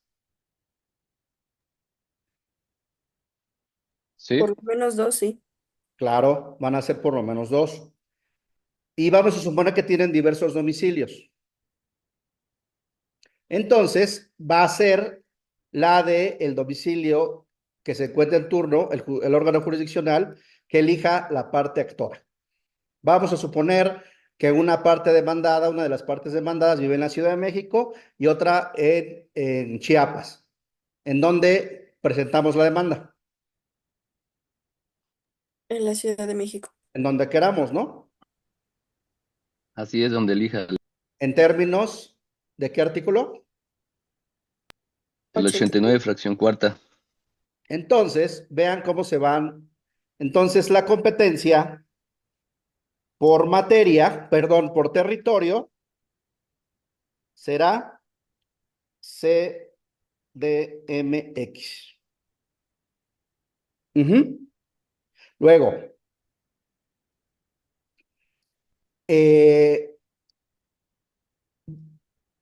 Sí. Por lo menos dos, sí. Claro, van a ser por lo menos dos. Y vamos a suponer que tienen diversos domicilios. Entonces, va a ser la de el domicilio que se encuentra en turno, el órgano jurisdiccional, que elija la parte actora. Vamos a suponer que una parte demandada, una de las partes demandadas vive en la Ciudad de México y otra en Chiapas, en donde presentamos la demanda, En la Ciudad de México. en donde queramos, ¿no? Así es donde elija. En términos de qué artículo? El 89, fracción cuarta. Entonces, vean cómo se van. Entonces, la competencia por materia, perdón, por territorio, será CDMX. Luego,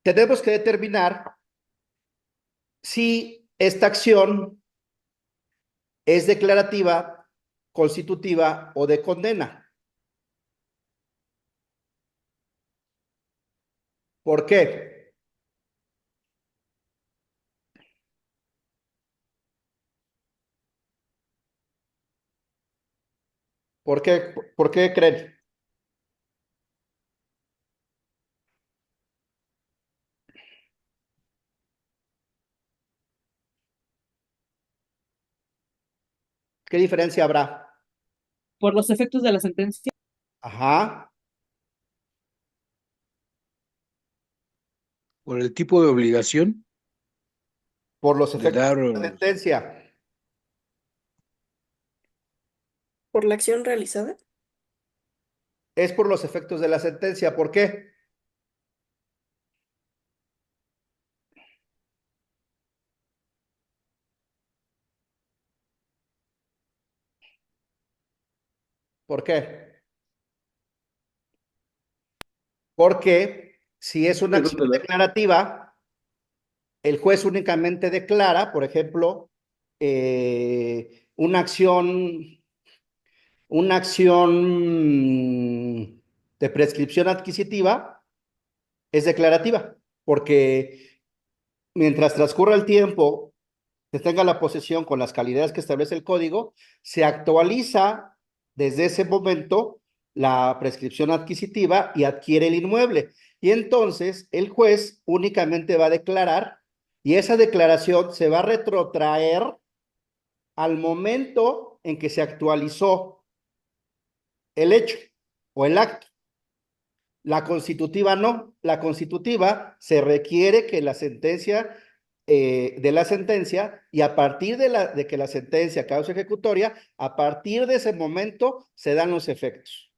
tenemos que determinar si esta acción es declarativa, constitutiva o de condena. ¿Por qué? ¿Por qué? ¿Por qué creen? ¿Qué diferencia habrá? Por los efectos de la sentencia. Ajá. Por el tipo de obligación Por los de efectos dar, de la sentencia. ¿Por la acción realizada? Es por los efectos de la sentencia. ¿Por qué? ¿Por qué? Porque si es una acción declarativa, el juez únicamente declara, por ejemplo, una acción de prescripción adquisitiva es declarativa, porque mientras transcurra el tiempo que tenga la posesión con las calidades que establece el código, se actualiza desde ese momento la prescripción adquisitiva y adquiere el inmueble. Y entonces el juez únicamente va a declarar y esa declaración se va a retrotraer al momento en que se actualizó el hecho o el acto. La constitutiva no. La constitutiva se requiere que la sentencia de la sentencia y a partir de que la sentencia causa ejecutoria, a partir de ese momento se dan los efectos.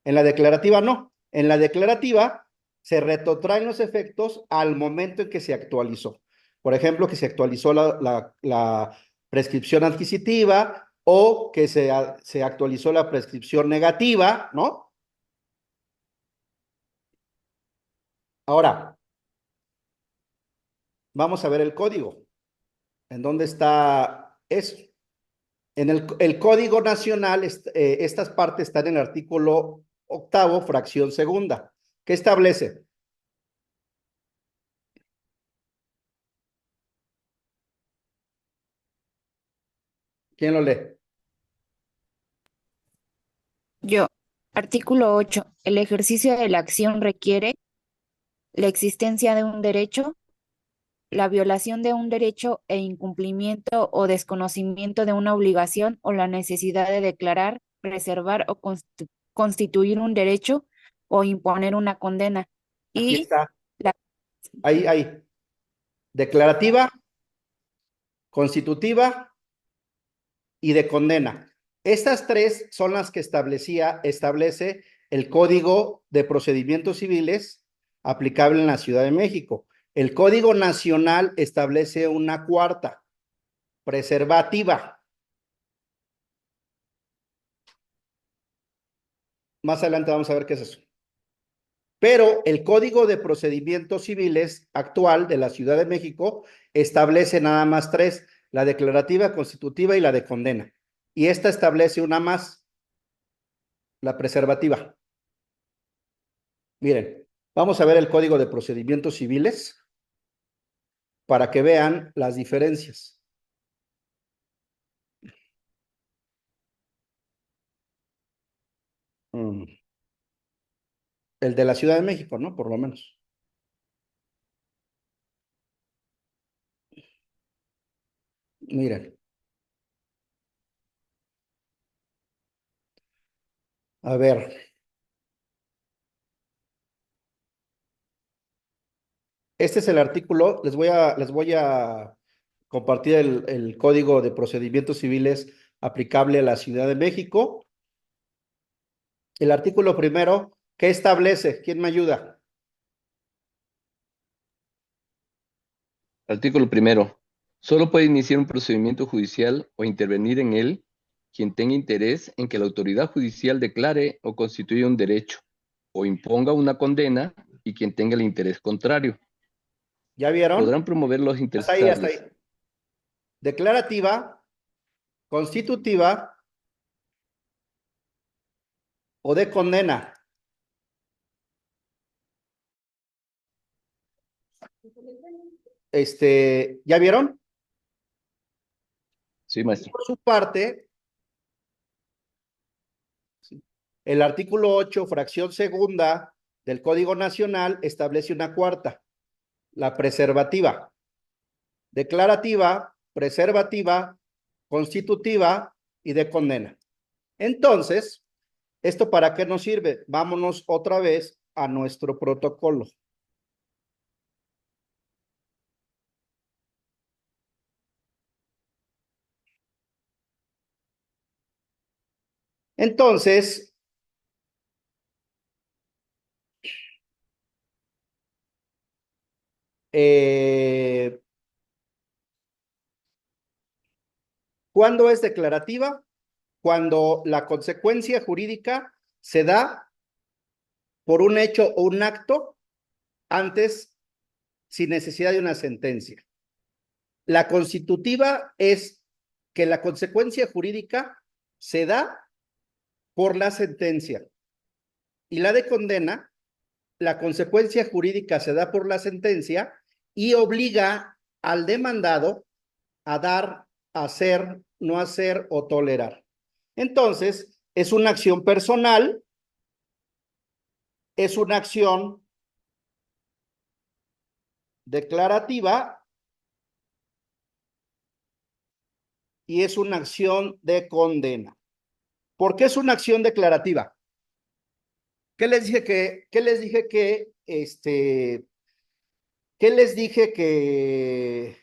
En la declarativa no. En la declarativa se retrotraen los efectos al momento en que se actualizó. Por ejemplo, que se actualizó la prescripción adquisitiva o que se actualizó la prescripción negativa, ¿no? Ahora, vamos a ver el código. ¿En dónde está eso? En el Código Nacional, estas partes están en el artículo 8º, fracción segunda. ¿Qué establece? ¿Quién lo lee? Yo, artículo 8. El ejercicio de la acción requiere la existencia de un derecho, la violación de un derecho e incumplimiento o desconocimiento de una obligación o la necesidad de declarar, preservar o constituir un derecho o imponer una condena. Aquí Y está. la Ahí. Declarativa, constitutiva y de condena. Estas tres son las que establece el Código de Procedimientos Civiles aplicable en la Ciudad de México. El Código Nacional establece una cuarta, preservativa. Más adelante vamos a ver qué es eso. Pero el Código de Procedimientos Civiles actual de la Ciudad de México establece nada más tres, la declarativa, constitutiva y la de condena. Y esta establece una más, la preservativa. Miren, vamos a ver el Código de Procedimientos Civiles para que vean las diferencias. El de la Ciudad de México, ¿no? Por lo menos. Miren. A ver. Este es el artículo, les voy a compartir el Código de Procedimientos Civiles aplicable a la Ciudad de México. El artículo primero, ¿qué establece? ¿Quién me ayuda? Artículo primero. Solo puede iniciar un procedimiento judicial o intervenir en él quien tenga interés en que la autoridad judicial declare o constituya un derecho o imponga una condena y quien tenga el interés contrario. ¿Ya vieron? Podrán promover los Hasta ahí, hasta interesables. ahí. Declarativa, constitutiva o de condena. ¿Ya vieron? Sí, maestro. Por su parte, el artículo 8, fracción segunda del Código Nacional establece una cuarta, la preservativa. Declarativa, preservativa, constitutiva y de condena. Entonces, ¿esto para qué nos sirve? Vámonos otra vez a nuestro protocolo. Entonces, ¿cuándo es declarativa? Cuando la consecuencia jurídica se da por un hecho o un acto antes sin necesidad de una sentencia. La constitutiva es que la consecuencia jurídica se da por la sentencia. Y la de condena, la consecuencia jurídica se da por la sentencia y obliga al demandado a dar, hacer, no hacer o tolerar. Entonces, es una acción personal, es una acción declarativa y es una acción de condena. ¿Por qué es una acción declarativa? ¿Qué les dije que, qué les dije que, qué les dije que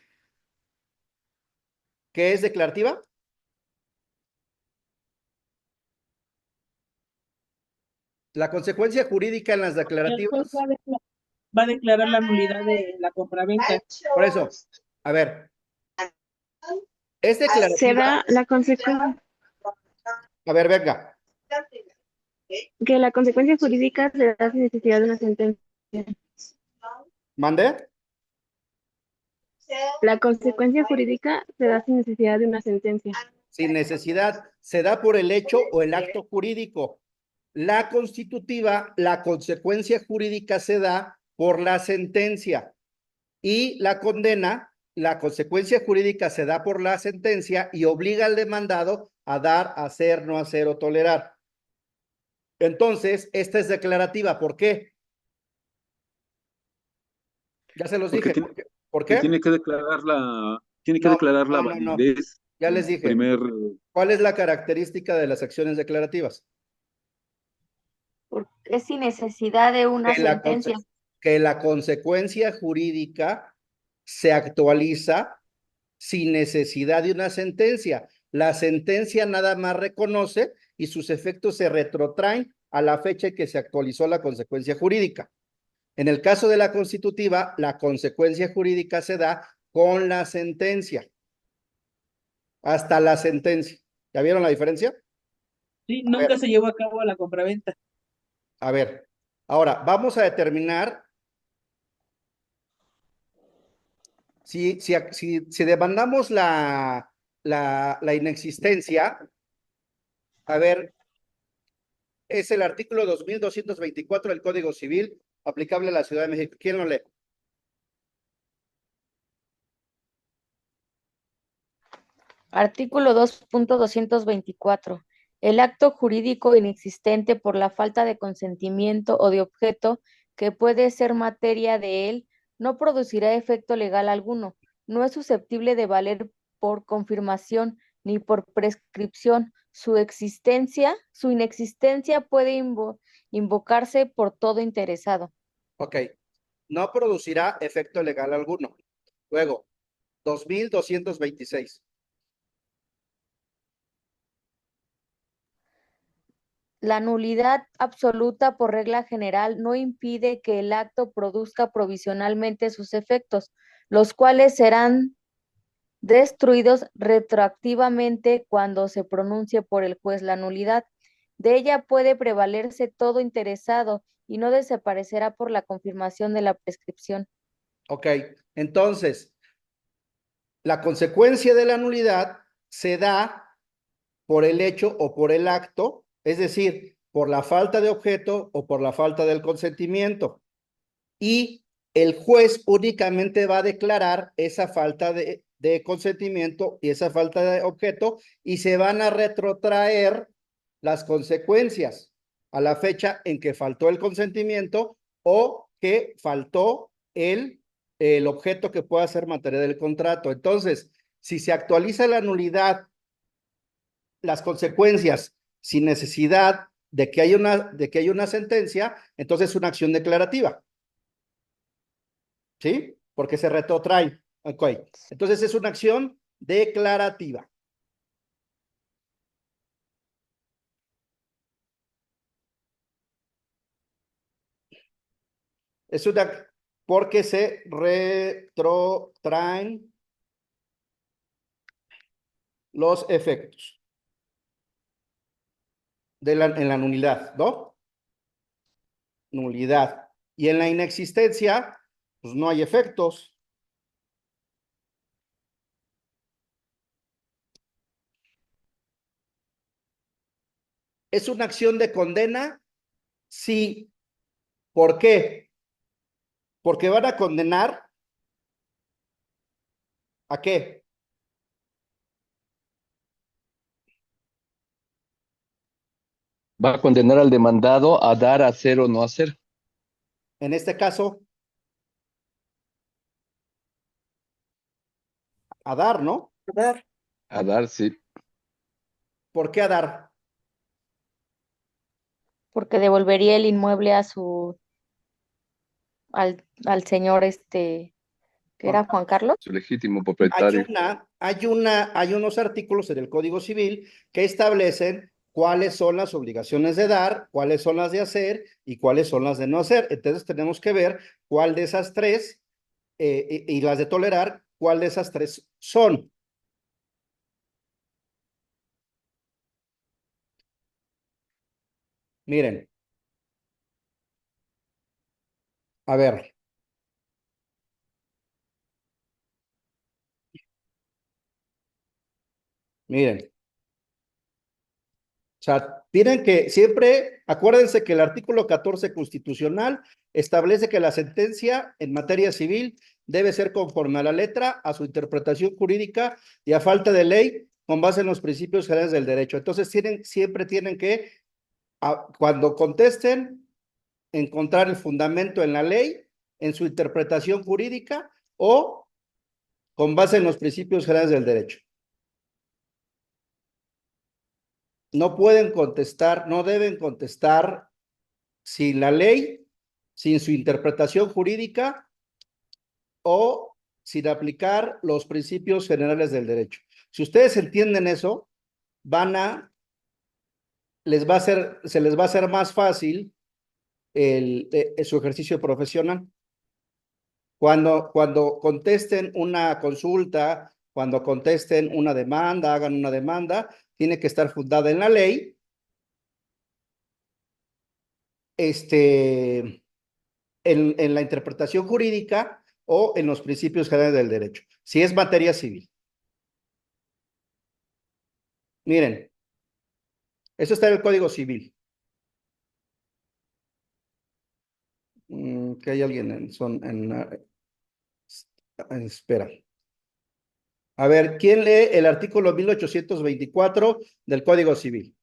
es declarativa? La consecuencia jurídica en las El juez declarativas. va a declarar la nulidad de la compraventa. Por eso, a ver, es Se declarativa. da la consecuencia, A ver, venga, que la consecuencia jurídica se da sin necesidad de una sentencia. ¿mande? La consecuencia jurídica se da sin necesidad de una sentencia. Sin necesidad, se da por el hecho o el acto jurídico. La constitutiva, la consecuencia jurídica se da por la sentencia. Y la condena, la consecuencia jurídica se da por la sentencia y obliga al demandado a dar, hacer, no hacer o tolerar. Entonces, esta es declarativa. ¿Por qué? Ya se los Porque dije. tiene, ¿Por que qué? tiene que declarar No, la no. validez Ya del les dije. primer. ¿Cuál es la característica de las acciones declarativas? Porque es sin necesidad de una Que la, sentencia. que la consecuencia jurídica se actualiza sin necesidad de una sentencia. La sentencia nada más reconoce y sus efectos se retrotraen a la fecha en que se actualizó la consecuencia jurídica. En el caso de la constitutiva, la consecuencia jurídica se da con la sentencia. Hasta la sentencia. ¿Ya vieron la diferencia? Sí, A nunca ver, se llevó a cabo la compraventa. a ver. Ahora, vamos a determinar si demandamos la inexistencia. A ver, es el artículo 2224 del Código Civil aplicable a la Ciudad de México. ¿Quién lo lee? Artículo 2.224. El acto jurídico inexistente por la falta de consentimiento o de objeto que puede ser materia de él no producirá efecto legal alguno. No es susceptible de valer por confirmación ni por prescripción. Su inexistencia puede invocarse por todo interesado. Ok. No producirá efecto legal alguno. Luego, 2226. La nulidad absoluta por regla general no impide que el acto produzca provisionalmente sus efectos, los cuales serán destruidos retroactivamente cuando se pronuncie por el juez la nulidad. De ella puede prevalerse todo interesado y no desaparecerá por la confirmación de la prescripción. Ok, entonces, la consecuencia de la nulidad se da por el hecho o por el acto, es decir, por la falta de objeto o por la falta del consentimiento. Y el juez únicamente va a declarar esa falta de consentimiento y esa falta de objeto y se van a retrotraer las consecuencias a la fecha en que faltó el consentimiento o que faltó el objeto que pueda ser materia del contrato. Entonces, si se actualiza la nulidad, las consecuencias sin necesidad de que haya una sentencia, entonces es una acción declarativa. ¿Sí? Porque se retrotrae. Ok. Entonces es una acción declarativa. Es una, porque se retrotraen los efectos en la nulidad, ¿no? Nulidad. Y en la inexistencia, pues no hay efectos. ¿Es una acción de condena? Sí. ¿Por qué? Porque van a condenar ¿a qué? Va a condenar al demandado a dar, hacer o no hacer. En este caso, a dar, ¿no? A dar. A dar, sí. ¿Por qué a dar? Porque devolvería el inmueble al señor que era Juan Carlos. Su legítimo Hay propietario. hay unos artículos en el Código Civil que establecen cuáles son las obligaciones de dar, cuáles son las de hacer y cuáles son las de no hacer. Entonces tenemos que ver cuál de esas tres y las de tolerar, cuál de esas tres son. Miren. A ver. Miren. O sea, tienen que siempre, acuérdense que el artículo 14 constitucional establece que la sentencia en materia civil debe ser conforme a la letra, a su interpretación jurídica y a falta de ley con base en los principios generales del derecho. Entonces, siempre tienen que, cuando contesten, encontrar el fundamento en la ley, en su interpretación jurídica o con base en los principios generales del derecho. No pueden contestar, no deben contestar sin la ley, sin su interpretación jurídica o sin aplicar los principios generales del derecho. Si ustedes entienden eso, se les va a hacer más fácil su ejercicio profesional. Cuando contesten una consulta, cuando contesten una demanda, hagan una demanda, tiene que estar fundada en la ley. En la interpretación jurídica o en los principios generales del derecho, si es materia civil. Miren, eso está en el Código Civil. Que hay alguien espera. A ver, ¿quién lee el artículo 1824 del Código Civil?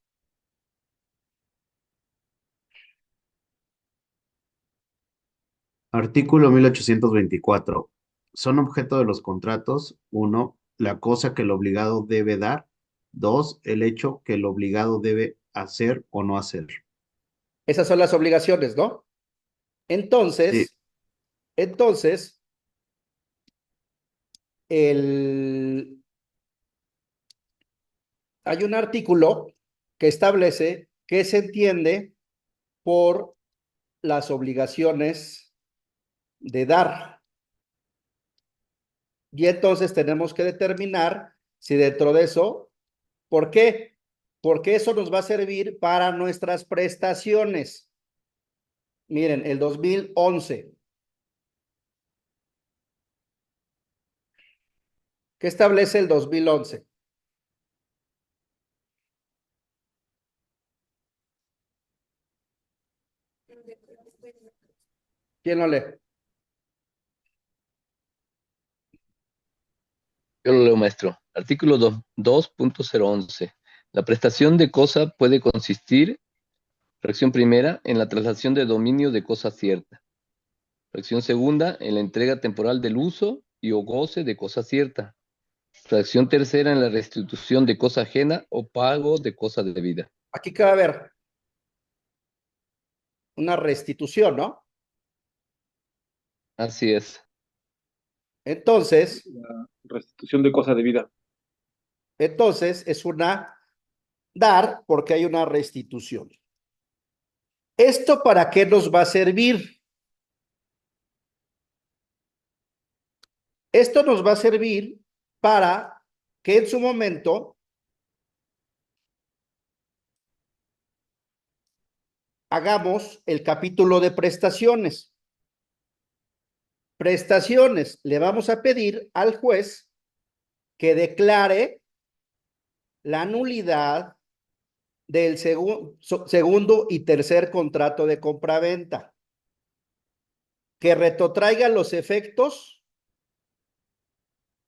Artículo 1824. Son objeto de los contratos: 1, la cosa que el obligado debe dar; 2, el hecho que el obligado debe hacer o no hacer. Esas son las obligaciones, ¿no? Sí. Entonces, hay un artículo que establece qué se entiende por las obligaciones de dar. Y entonces tenemos que determinar si dentro de eso, ¿por qué? Porque eso nos va a servir para nuestras prestaciones. Miren, el 2011. ¿Qué establece el 2011? ¿Quién lo lee? Yo lo leo, maestro. Artículo 2.011. La prestación de cosa puede consistir, fracción primera, en la traslación de dominio de cosa cierta. Fracción segunda, en la entrega temporal del uso y o goce de cosa cierta. Fracción tercera, en la restitución de cosa ajena o pago de cosa debida. Aquí que va a haber una restitución, ¿no? Así es. Entonces, La restitución de cosa debida. entonces es una dar porque hay una restitución. ¿Esto para qué nos va a servir? Esto nos va a servir para que en su momento hagamos el capítulo de prestaciones. Prestaciones, le vamos a pedir al juez que declare la nulidad del segundo y tercer contrato de compraventa, que retrotraiga los efectos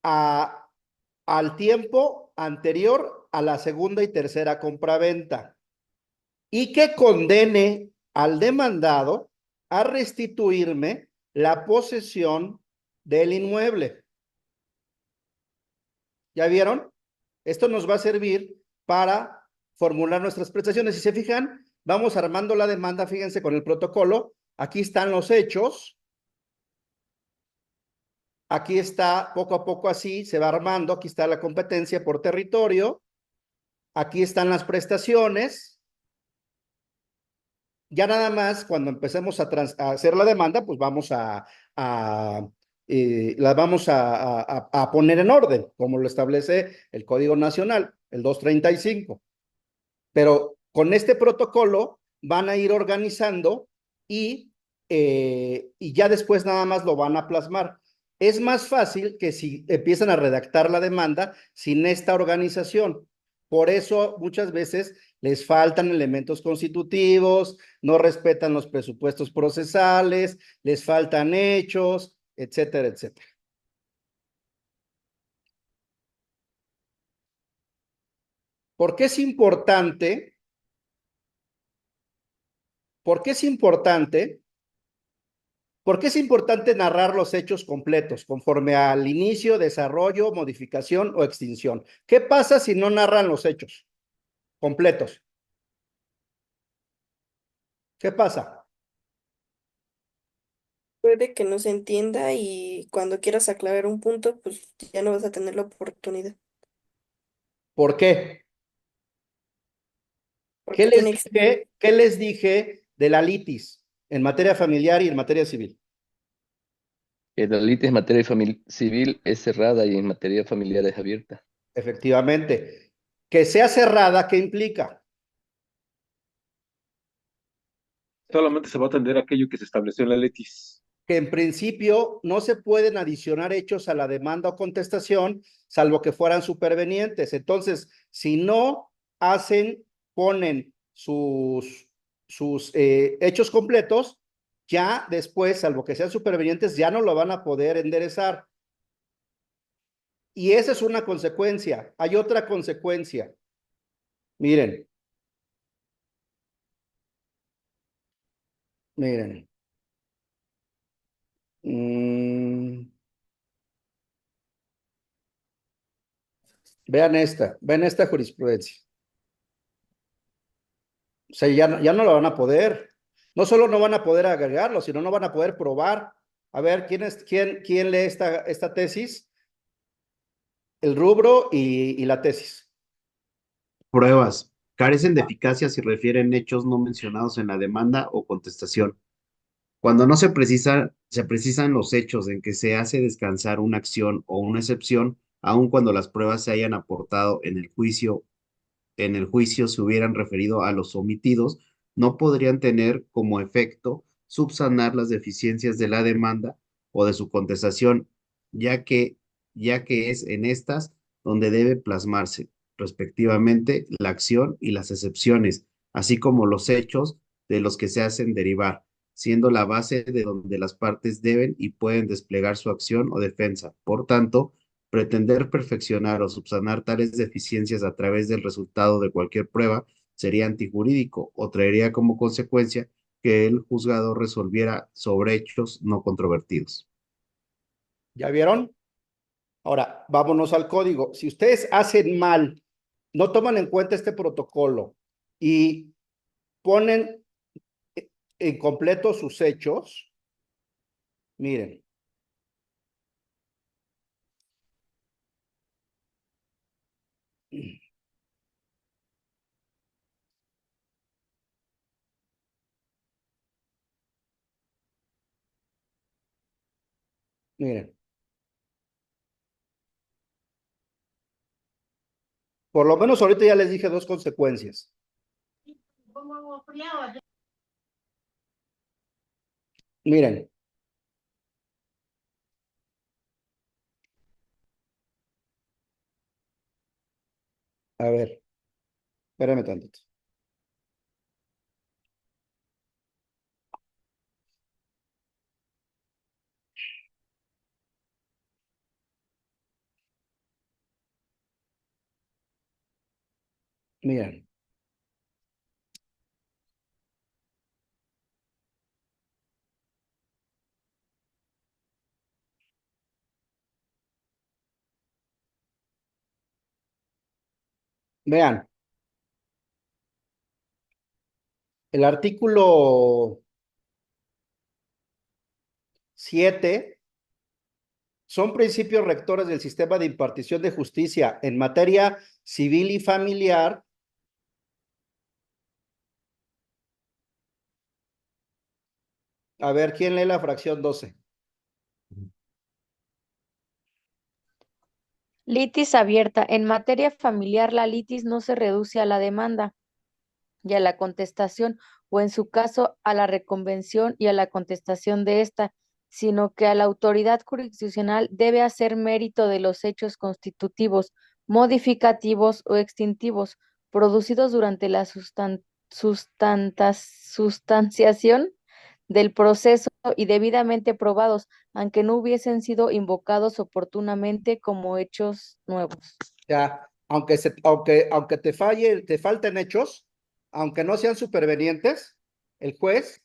al tiempo anterior a la segunda y tercera compraventa y que condene al demandado a restituirme la posesión del inmueble. ¿Ya vieron? Esto nos va a servir para formular nuestras prestaciones. Si se fijan, vamos armando la demanda, fíjense con el protocolo. Aquí están los hechos. Aquí está poco a poco así, se va armando. Aquí está la competencia por territorio. Aquí están las prestaciones. Ya nada más, cuando empecemos a hacer la demanda, pues vamos la vamos a poner en orden, como lo establece el Código Nacional, el 235. Pero con este protocolo van a ir organizando y ya después nada más lo van a plasmar. Es más fácil que si empiezan a redactar la demanda sin esta organización. Por eso muchas veces les faltan elementos constitutivos, no respetan los presupuestos procesales, les faltan hechos, etcétera, etcétera. ¿Por qué es importante? ¿Por qué es importante? ¿Por qué es importante narrar los hechos completos conforme al inicio, desarrollo, modificación o extinción? ¿Qué pasa si no narran los hechos completos? ¿Qué pasa? Puede que no se entienda y cuando quieras aclarar un punto, pues ya no vas a tener la oportunidad. ¿Por qué? Porque tiene que ser. ¿Qué les dije de la litis en materia familiar y en materia civil? Que la litis en materia civil es cerrada y en materia familiar es abierta. Efectivamente. Que sea cerrada, ¿qué implica? Solamente se va a atender aquello que se estableció en la litis. Que en principio no se pueden adicionar hechos a la demanda o contestación, salvo que fueran supervenientes. Entonces, si no ponen sus hechos completos, ya después, salvo que sean supervenientes, ya no lo van a poder enderezar. Y esa es una consecuencia. Hay otra consecuencia. Miren. Miren. Vean esta jurisprudencia. O sea, ya no lo van a poder. No solo no van a poder agregarlo, sino no van a poder probar. A ver, ¿quién lee esta tesis? el rubro y la tesis. Pruebas. Carecen de eficacia si refieren hechos no mencionados en la demanda o contestación. Cuando no se precisan los hechos en que se hace descansar una acción o una excepción, aun cuando las pruebas se hayan aportado en el juicio se hubieran referido a los omitidos, no podrían tener como efecto subsanar las deficiencias de la demanda o de su contestación, ya que, ya que es en estas donde debe plasmarse, respectivamente, la acción y las excepciones, así como los hechos de los que se hacen derivar, siendo la base de donde las partes deben y pueden desplegar su acción o defensa. Por tanto, pretender perfeccionar o subsanar tales deficiencias a través del resultado de cualquier prueba sería antijurídico o traería como consecuencia que el juzgado resolviera sobre hechos no controvertidos. ¿Ya vieron? Ahora, vámonos al código. Si ustedes hacen mal, no toman en cuenta este protocolo y ponen en completo sus hechos, miren. Miren. Por lo menos ahorita ya les dije dos consecuencias. Miren. A ver, espérame tantito. Miren. Vean. El artículo 7 son principios rectores del sistema de impartición de justicia en materia civil y familiar. A ver, ¿quién lee la fracción 12? Litis abierta. En materia familiar, la litis no se reduce a la demanda y a la contestación, o en su caso, a la reconvención y a la contestación de esta, sino que a la autoridad jurisdiccional debe hacer mérito de los hechos constitutivos, modificativos o extintivos producidos durante la sustanciación del proceso y debidamente probados, aunque no hubiesen sido invocados oportunamente como hechos nuevos. Ya, aunque te falten hechos, aunque no sean supervenientes, el juez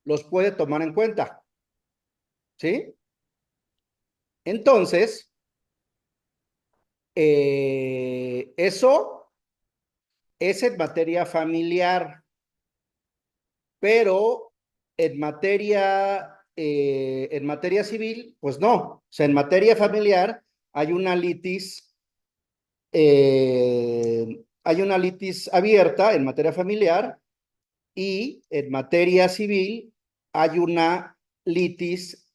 los puede tomar en cuenta. ¿Sí? Entonces, eso es en materia familiar, pero en materia civil, pues no. O sea, en materia familiar hay una litis abierta en materia familiar y en materia civil hay una litis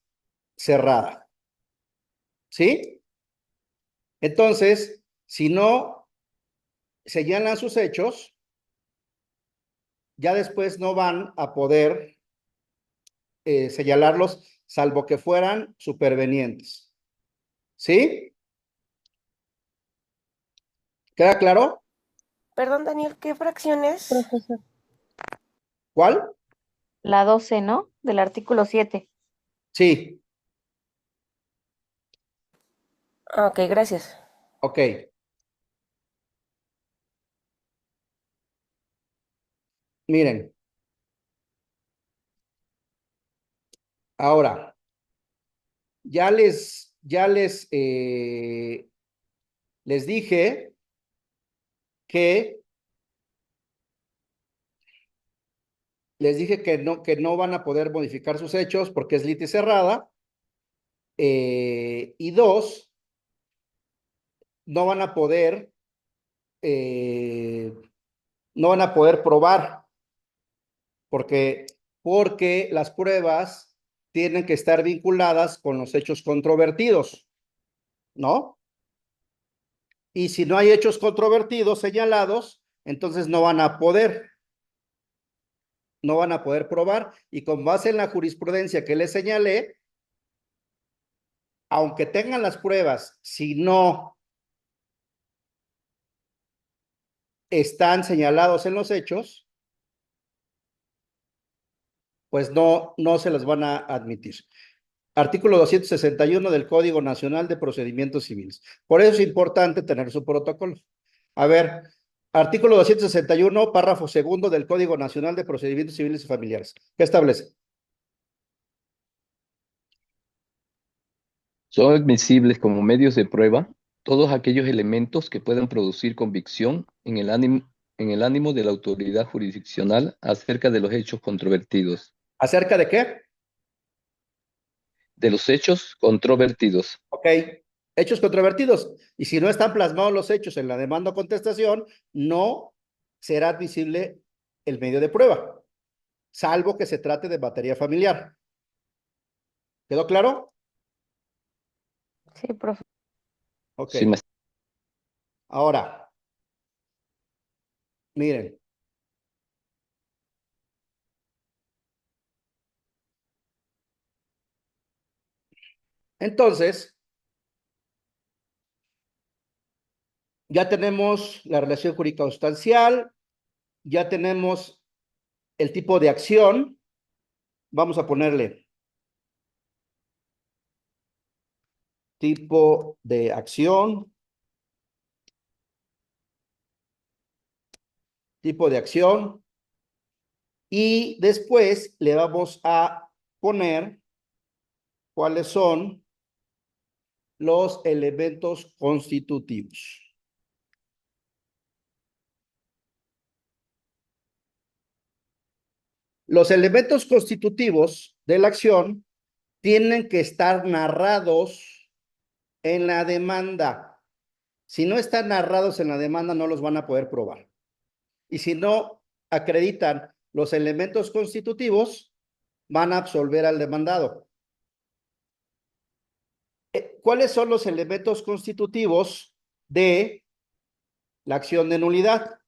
cerrada. ¿Sí? Entonces, si no señalan sus hechos, ya después no van a poder señalarlos, salvo que fueran supervenientes. ¿Sí? ¿Queda claro? Perdón, Daniel, ¿qué fracciones? Profesor. ¿Cuál? La 12, ¿no? Del artículo 7. Sí. Ok, gracias. Ok. Miren. Ahora, les dije que no van a poder modificar sus hechos porque es litis cerrada. Y dos, no van a poder, eh, no van a poder probar, porque las pruebas tienen que estar vinculadas con los hechos controvertidos, ¿no? Y si no hay hechos controvertidos señalados, entonces no van a poder probar, y con base en la jurisprudencia que les señalé, aunque tengan las pruebas, si no están señalados en los hechos, pues no se las van a admitir. Artículo 261 del Código Nacional de Procedimientos Civiles. Por eso es importante tener su protocolo. A ver, artículo 261, párrafo segundo del Código Nacional de Procedimientos Civiles y Familiares. ¿Qué establece? Son admisibles como medios de prueba todos aquellos elementos que puedan producir convicción en el ánimo de la autoridad jurisdiccional acerca de los hechos controvertidos. ¿Acerca de qué? De los hechos controvertidos. Ok, hechos controvertidos. Y si no están plasmados los hechos en la demanda o contestación, no será admisible el medio de prueba, salvo que se trate de materia familiar. ¿Quedó claro? Sí, profe. Ok. Sí, Ahora, miren. Entonces, ya tenemos la relación jurídica sustancial, ya tenemos el tipo de acción. Vamos a ponerle tipo de acción, y después le vamos a poner cuáles son los elementos constitutivos. Los elementos constitutivos de la acción tienen que estar narrados en la demanda. Si no están narrados en la demanda, no los van a poder probar. Y si no acreditan los elementos constitutivos, van a absolver al demandado. ¿Cuáles son los elementos constitutivos de la acción de nulidad?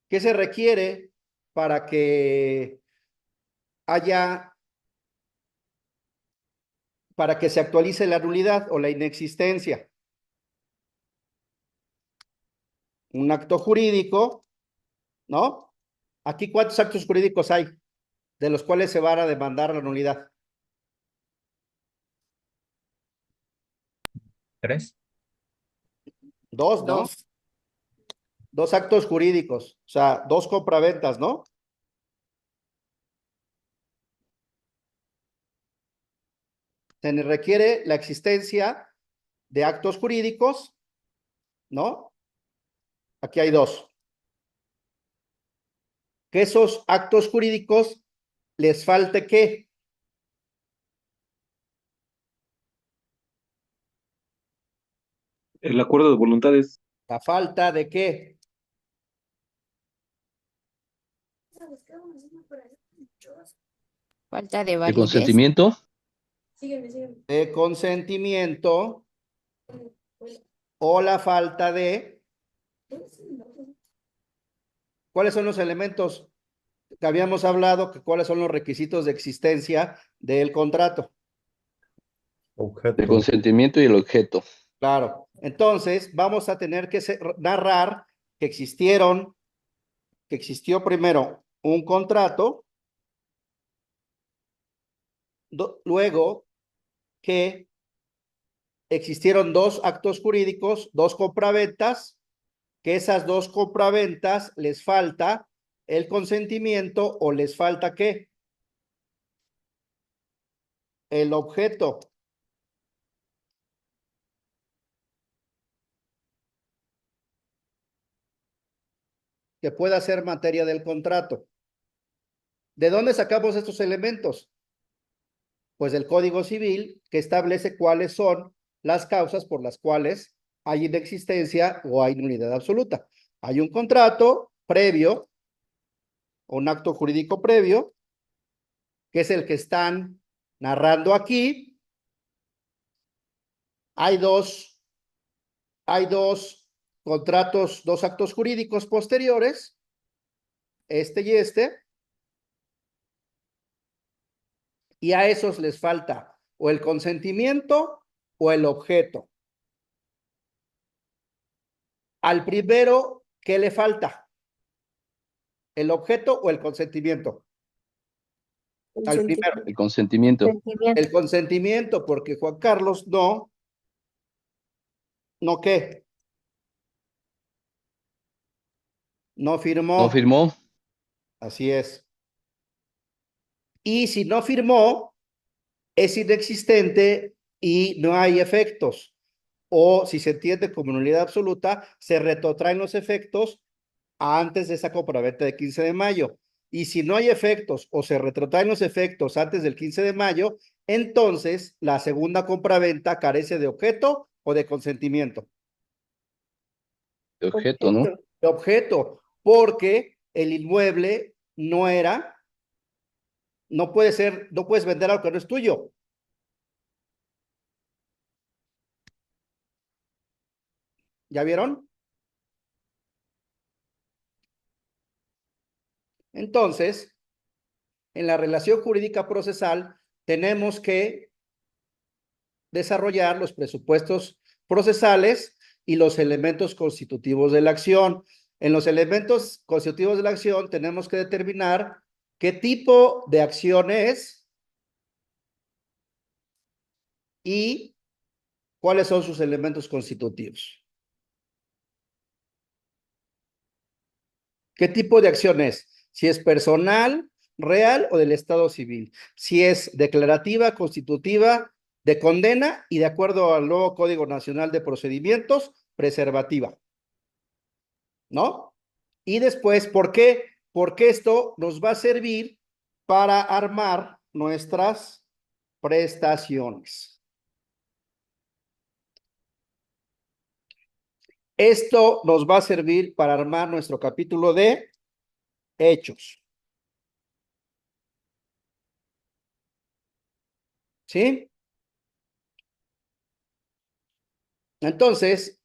¿Qué se requiere para que se actualice la nulidad o la inexistencia? Un acto jurídico, ¿no? Aquí, ¿cuántos actos jurídicos hay de los cuales se van a demandar la nulidad? 3. Dos, ¿no? Dos actos jurídicos, o sea, dos compraventas, ¿no? Se requiere la existencia de actos jurídicos, ¿no? Aquí hay dos. Que esos actos jurídicos les falte ¿qué? El acuerdo de voluntades. La falta de ¿qué? Falta de ¿De validez. consentimiento? De consentimiento o la falta de... ¿Cuáles son los elementos que habíamos hablado? ¿Cuáles son los requisitos de existencia del contrato? De consentimiento y el objeto. Claro. Entonces, vamos a tener que narrar que existió primero un contrato, luego que existieron dos actos jurídicos, dos compraventas, que esas dos compraventas les falta el consentimiento o les falta ¿qué? El objeto. Que pueda ser materia del contrato. ¿De dónde sacamos estos elementos? Pues del Código Civil, que establece cuáles son las causas por las cuales hay inexistencia o hay nulidad absoluta. Hay un contrato previo, un acto jurídico previo, que es el que están narrando aquí. Hay dos contratos, dos actos jurídicos posteriores, este y este, y a esos les falta o el consentimiento o el objeto. Al primero, ¿qué le falta? ¿El objeto o el consentimiento? Al primero. El consentimiento. El consentimiento, porque Juan Carlos ¿no qué? No firmó. No firmó. Así es. Y si no firmó, es inexistente y no hay efectos. O si se entiende como nulidad absoluta, se retrotraen los efectos antes de esa compraventa de 15 de mayo. Y si no hay efectos o se retrotraen los efectos antes del 15 de mayo, entonces la segunda compraventa carece de objeto o de consentimiento. De objeto, ¿no? De objeto, porque el inmueble no era, no puedes vender algo que no es tuyo. ¿Ya vieron? Entonces, en la relación jurídica procesal, tenemos que desarrollar los presupuestos procesales y los elementos constitutivos de la acción. En los elementos constitutivos de la acción tenemos que determinar qué tipo de acción es y cuáles son sus elementos constitutivos. ¿Qué tipo de acción es? Si es personal, real o del Estado civil. Si es declarativa, constitutiva, de condena y de acuerdo al nuevo Código Nacional de Procedimientos, preservativa. ¿No? Y después, ¿por qué? Porque esto nos va a servir para armar nuestras prestaciones. Esto nos va a servir para armar nuestro capítulo de hechos. ¿Sí? Entonces,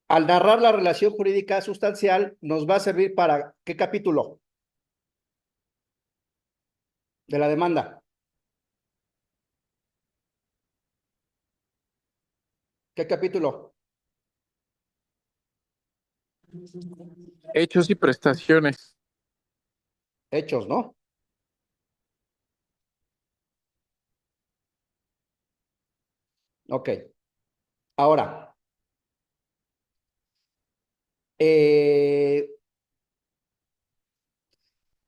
al narrar la relación jurídica sustancial, nos va a servir para ¿qué capítulo? De la demanda. ¿Qué capítulo? Hechos y prestaciones. Hechos, ¿no? Ok. Ahora,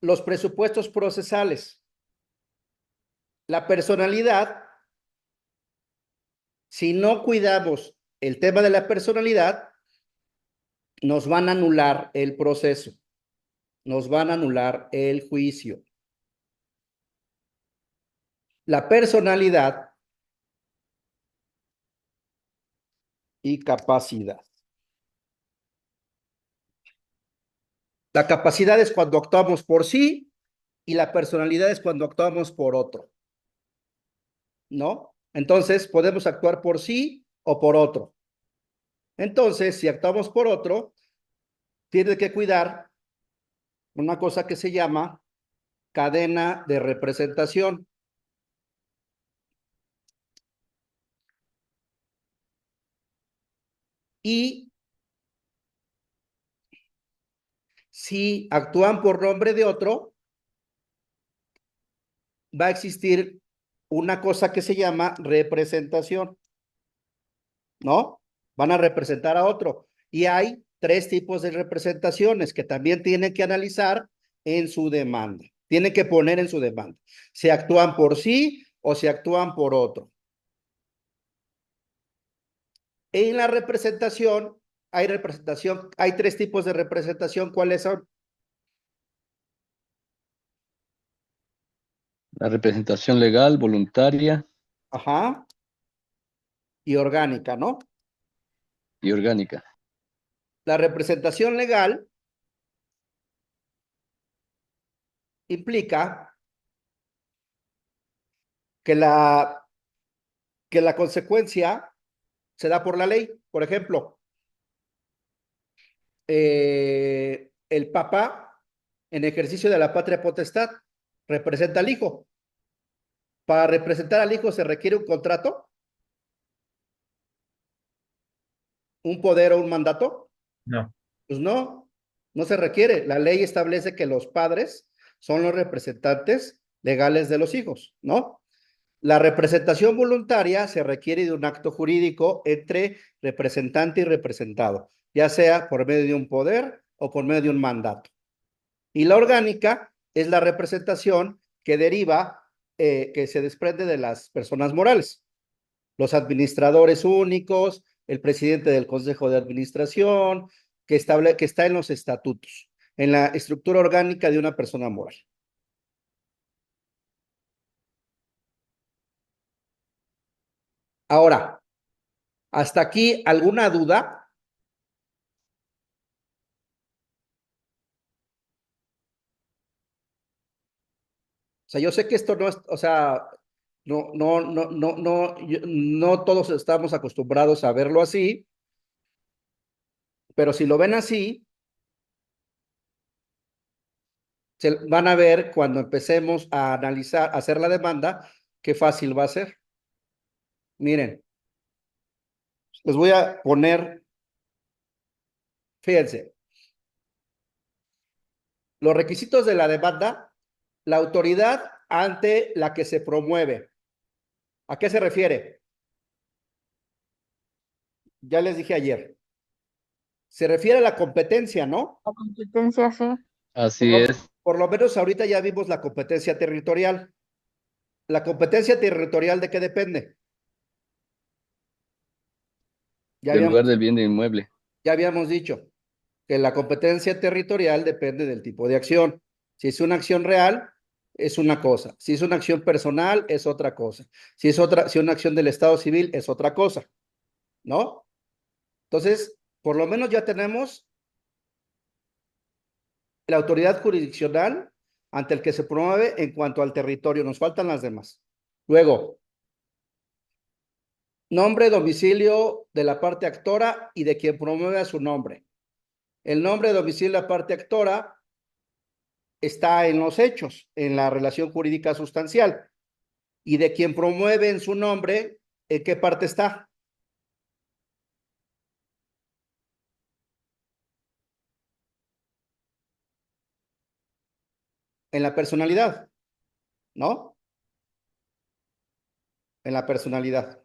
los presupuestos procesales. La personalidad, si no cuidamos el tema de la personalidad, nos van a anular el proceso, nos van a anular el juicio. La personalidad y capacidad. La capacidad es cuando actuamos por sí y la personalidad es cuando actuamos por otro. ¿No? Entonces, podemos actuar por sí o por otro. Entonces, si actuamos por otro, tiene que cuidar una cosa que se llama cadena de representación. Y si actúan por nombre de otro, va a existir una cosa que se llama representación, ¿no? Van a representar a otro. Y hay 3 tipos de representaciones que también tienen que analizar en su demanda. Tienen que poner en su demanda. Si actúan por sí o si actúan por otro. En la representación, hay 3 tipos de representación. ¿Cuáles son? La representación legal, voluntaria Ajá. Y orgánica, ¿no? y orgánica. La representación legal implica que la consecuencia se da por la ley. Por ejemplo, el Papa, en ejercicio de la patria potestad, representa al hijo. Para representar al hijo se requiere un contrato, un poder o un mandato. No. Pues no se requiere. La ley establece que los padres son los representantes legales de los hijos, ¿no? La representación voluntaria se requiere de un acto jurídico entre representante y representado, ya sea por medio de un poder o por medio de un mandato. Y la orgánica es la representación que deriva, que se desprende de las personas morales, los administradores únicos, el presidente del consejo de administración, que está en los estatutos, en la estructura orgánica de una persona moral. Ahora, ¿hasta aquí alguna duda? O sea, yo sé que esto no es, o sea, no todos estamos acostumbrados a verlo así, pero si lo ven así, se van a ver cuando empecemos a analizar, a hacer la demanda, qué fácil va a ser. Miren, les voy a poner, fíjense, los requisitos de la demanda, la autoridad ante la que se promueve. ¿A qué se refiere? Ya les dije ayer. Se refiere a la competencia, ¿no? La competencia, sí. Así es. Por lo menos ahorita ya vimos la competencia territorial. ¿La competencia territorial de qué depende? Ya Del habíamos, lugar del bien de inmueble. ya habíamos dicho que la competencia territorial depende del tipo de acción. Si es una acción real, es una cosa. Si es una acción personal, es otra cosa. Si es una acción del Estado civil, es otra cosa, ¿no? Entonces, por lo menos ya tenemos la autoridad jurisdiccional ante el que se promueve en cuanto al territorio. Nos faltan las demás. Luego, nombre, domicilio de la parte actora y de quien promueve a su nombre. El nombre, domicilio de la parte actora está en los hechos, en la relación jurídica sustancial. Y de quien promueve en su nombre, ¿en qué parte está? En la personalidad, ¿no? En la personalidad.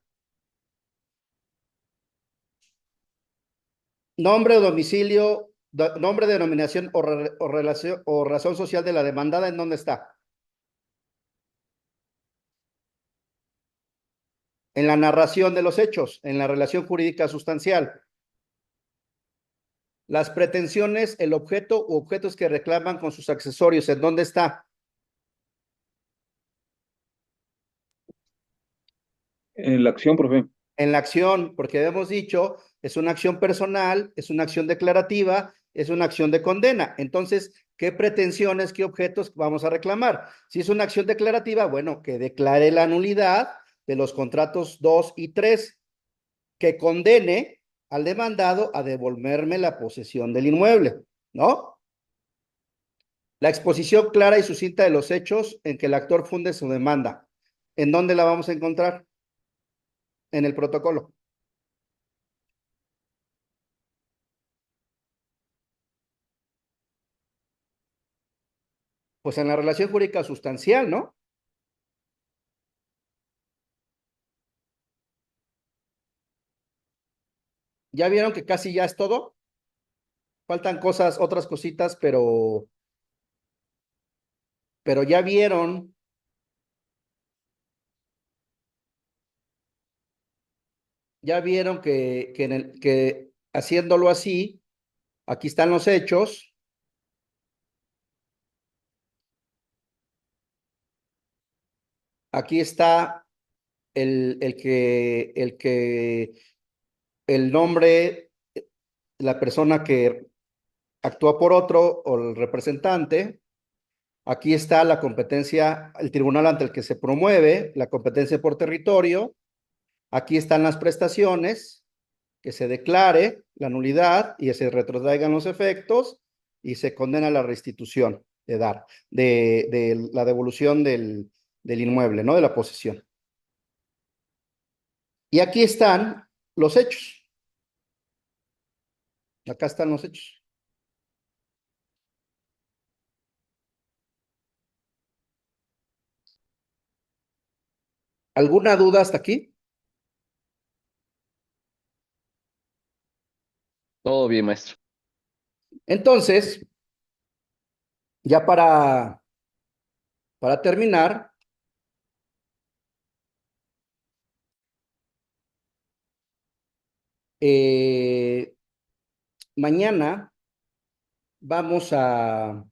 Nombre o domicilio, nombre, denominación o relación o razón social de la demandada, ¿en dónde está? En la narración de los hechos, en la relación jurídica sustancial. Las pretensiones, el objeto u objetos que reclaman con sus accesorios, ¿en dónde está? En la acción, profe. En la acción, porque hemos dicho, es una acción personal, es una acción declarativa, es una acción de condena. Entonces, ¿qué pretensiones, qué objetos vamos a reclamar? Si es una acción declarativa, bueno, que declare la nulidad de los contratos 2 y 3, que condene al demandado a devolverme la posesión del inmueble, ¿no? La exposición clara y sucinta de los hechos en que el actor funde su demanda. ¿En dónde la vamos a encontrar? En el protocolo. Pues en la relación jurídica sustancial, ¿no? ¿Ya vieron que casi ya es todo? Faltan cosas, otras cositas, pero ya vieron que haciéndolo así, aquí están los hechos. Aquí está el nombre, la persona que actúa por otro o el representante. Aquí está la competencia, el tribunal ante el que se promueve, la competencia por territorio. Aquí están las prestaciones, que se declare la nulidad y se retrotraigan los efectos y se condena la restitución de la devolución del inmueble, ¿no? De la posesión. Y aquí están los hechos. Acá están los hechos. ¿Alguna duda hasta aquí? Todo bien, maestro. Entonces, ya para terminar, mañana vamos a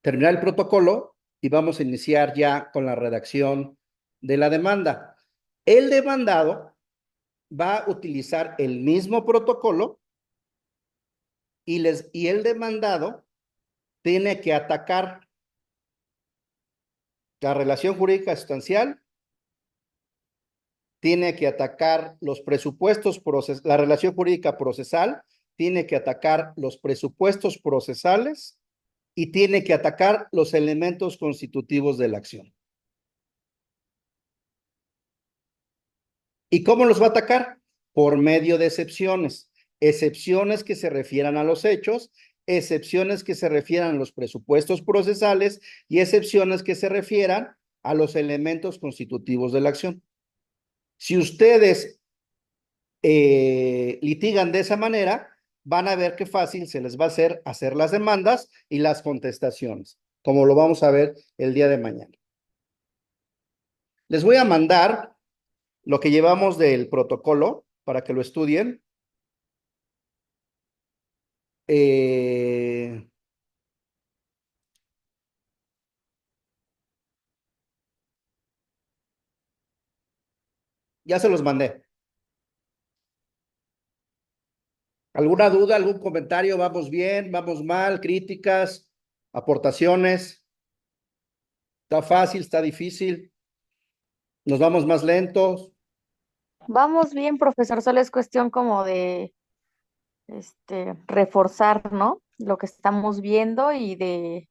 terminar el protocolo y vamos a iniciar ya con la redacción de la demanda. El demandado va a utilizar el mismo protocolo y el demandado tiene que atacar la relación jurídica sustancial, tiene que atacar los presupuestos, la relación jurídica procesal, tiene que atacar los presupuestos procesales y tiene que atacar los elementos constitutivos de la acción. ¿Y cómo los va a atacar? Por medio de excepciones. Excepciones que se refieran a los hechos, excepciones que se refieran a los presupuestos procesales y excepciones que se refieran a los elementos constitutivos de la acción. Si ustedes litigan de esa manera, van a ver qué fácil se les va a hacer las demandas y las contestaciones, como lo vamos a ver el día de mañana. Les voy a mandar lo que llevamos del protocolo para que lo estudien. Ya se los mandé. ¿Alguna duda, algún comentario? ¿Vamos bien? ¿Vamos mal? ¿Críticas? ¿Aportaciones? ¿Está fácil? ¿Está difícil? ¿Nos vamos más lentos? Vamos bien, profesor, solo es cuestión como de reforzar, ¿no? Lo que estamos viendo y de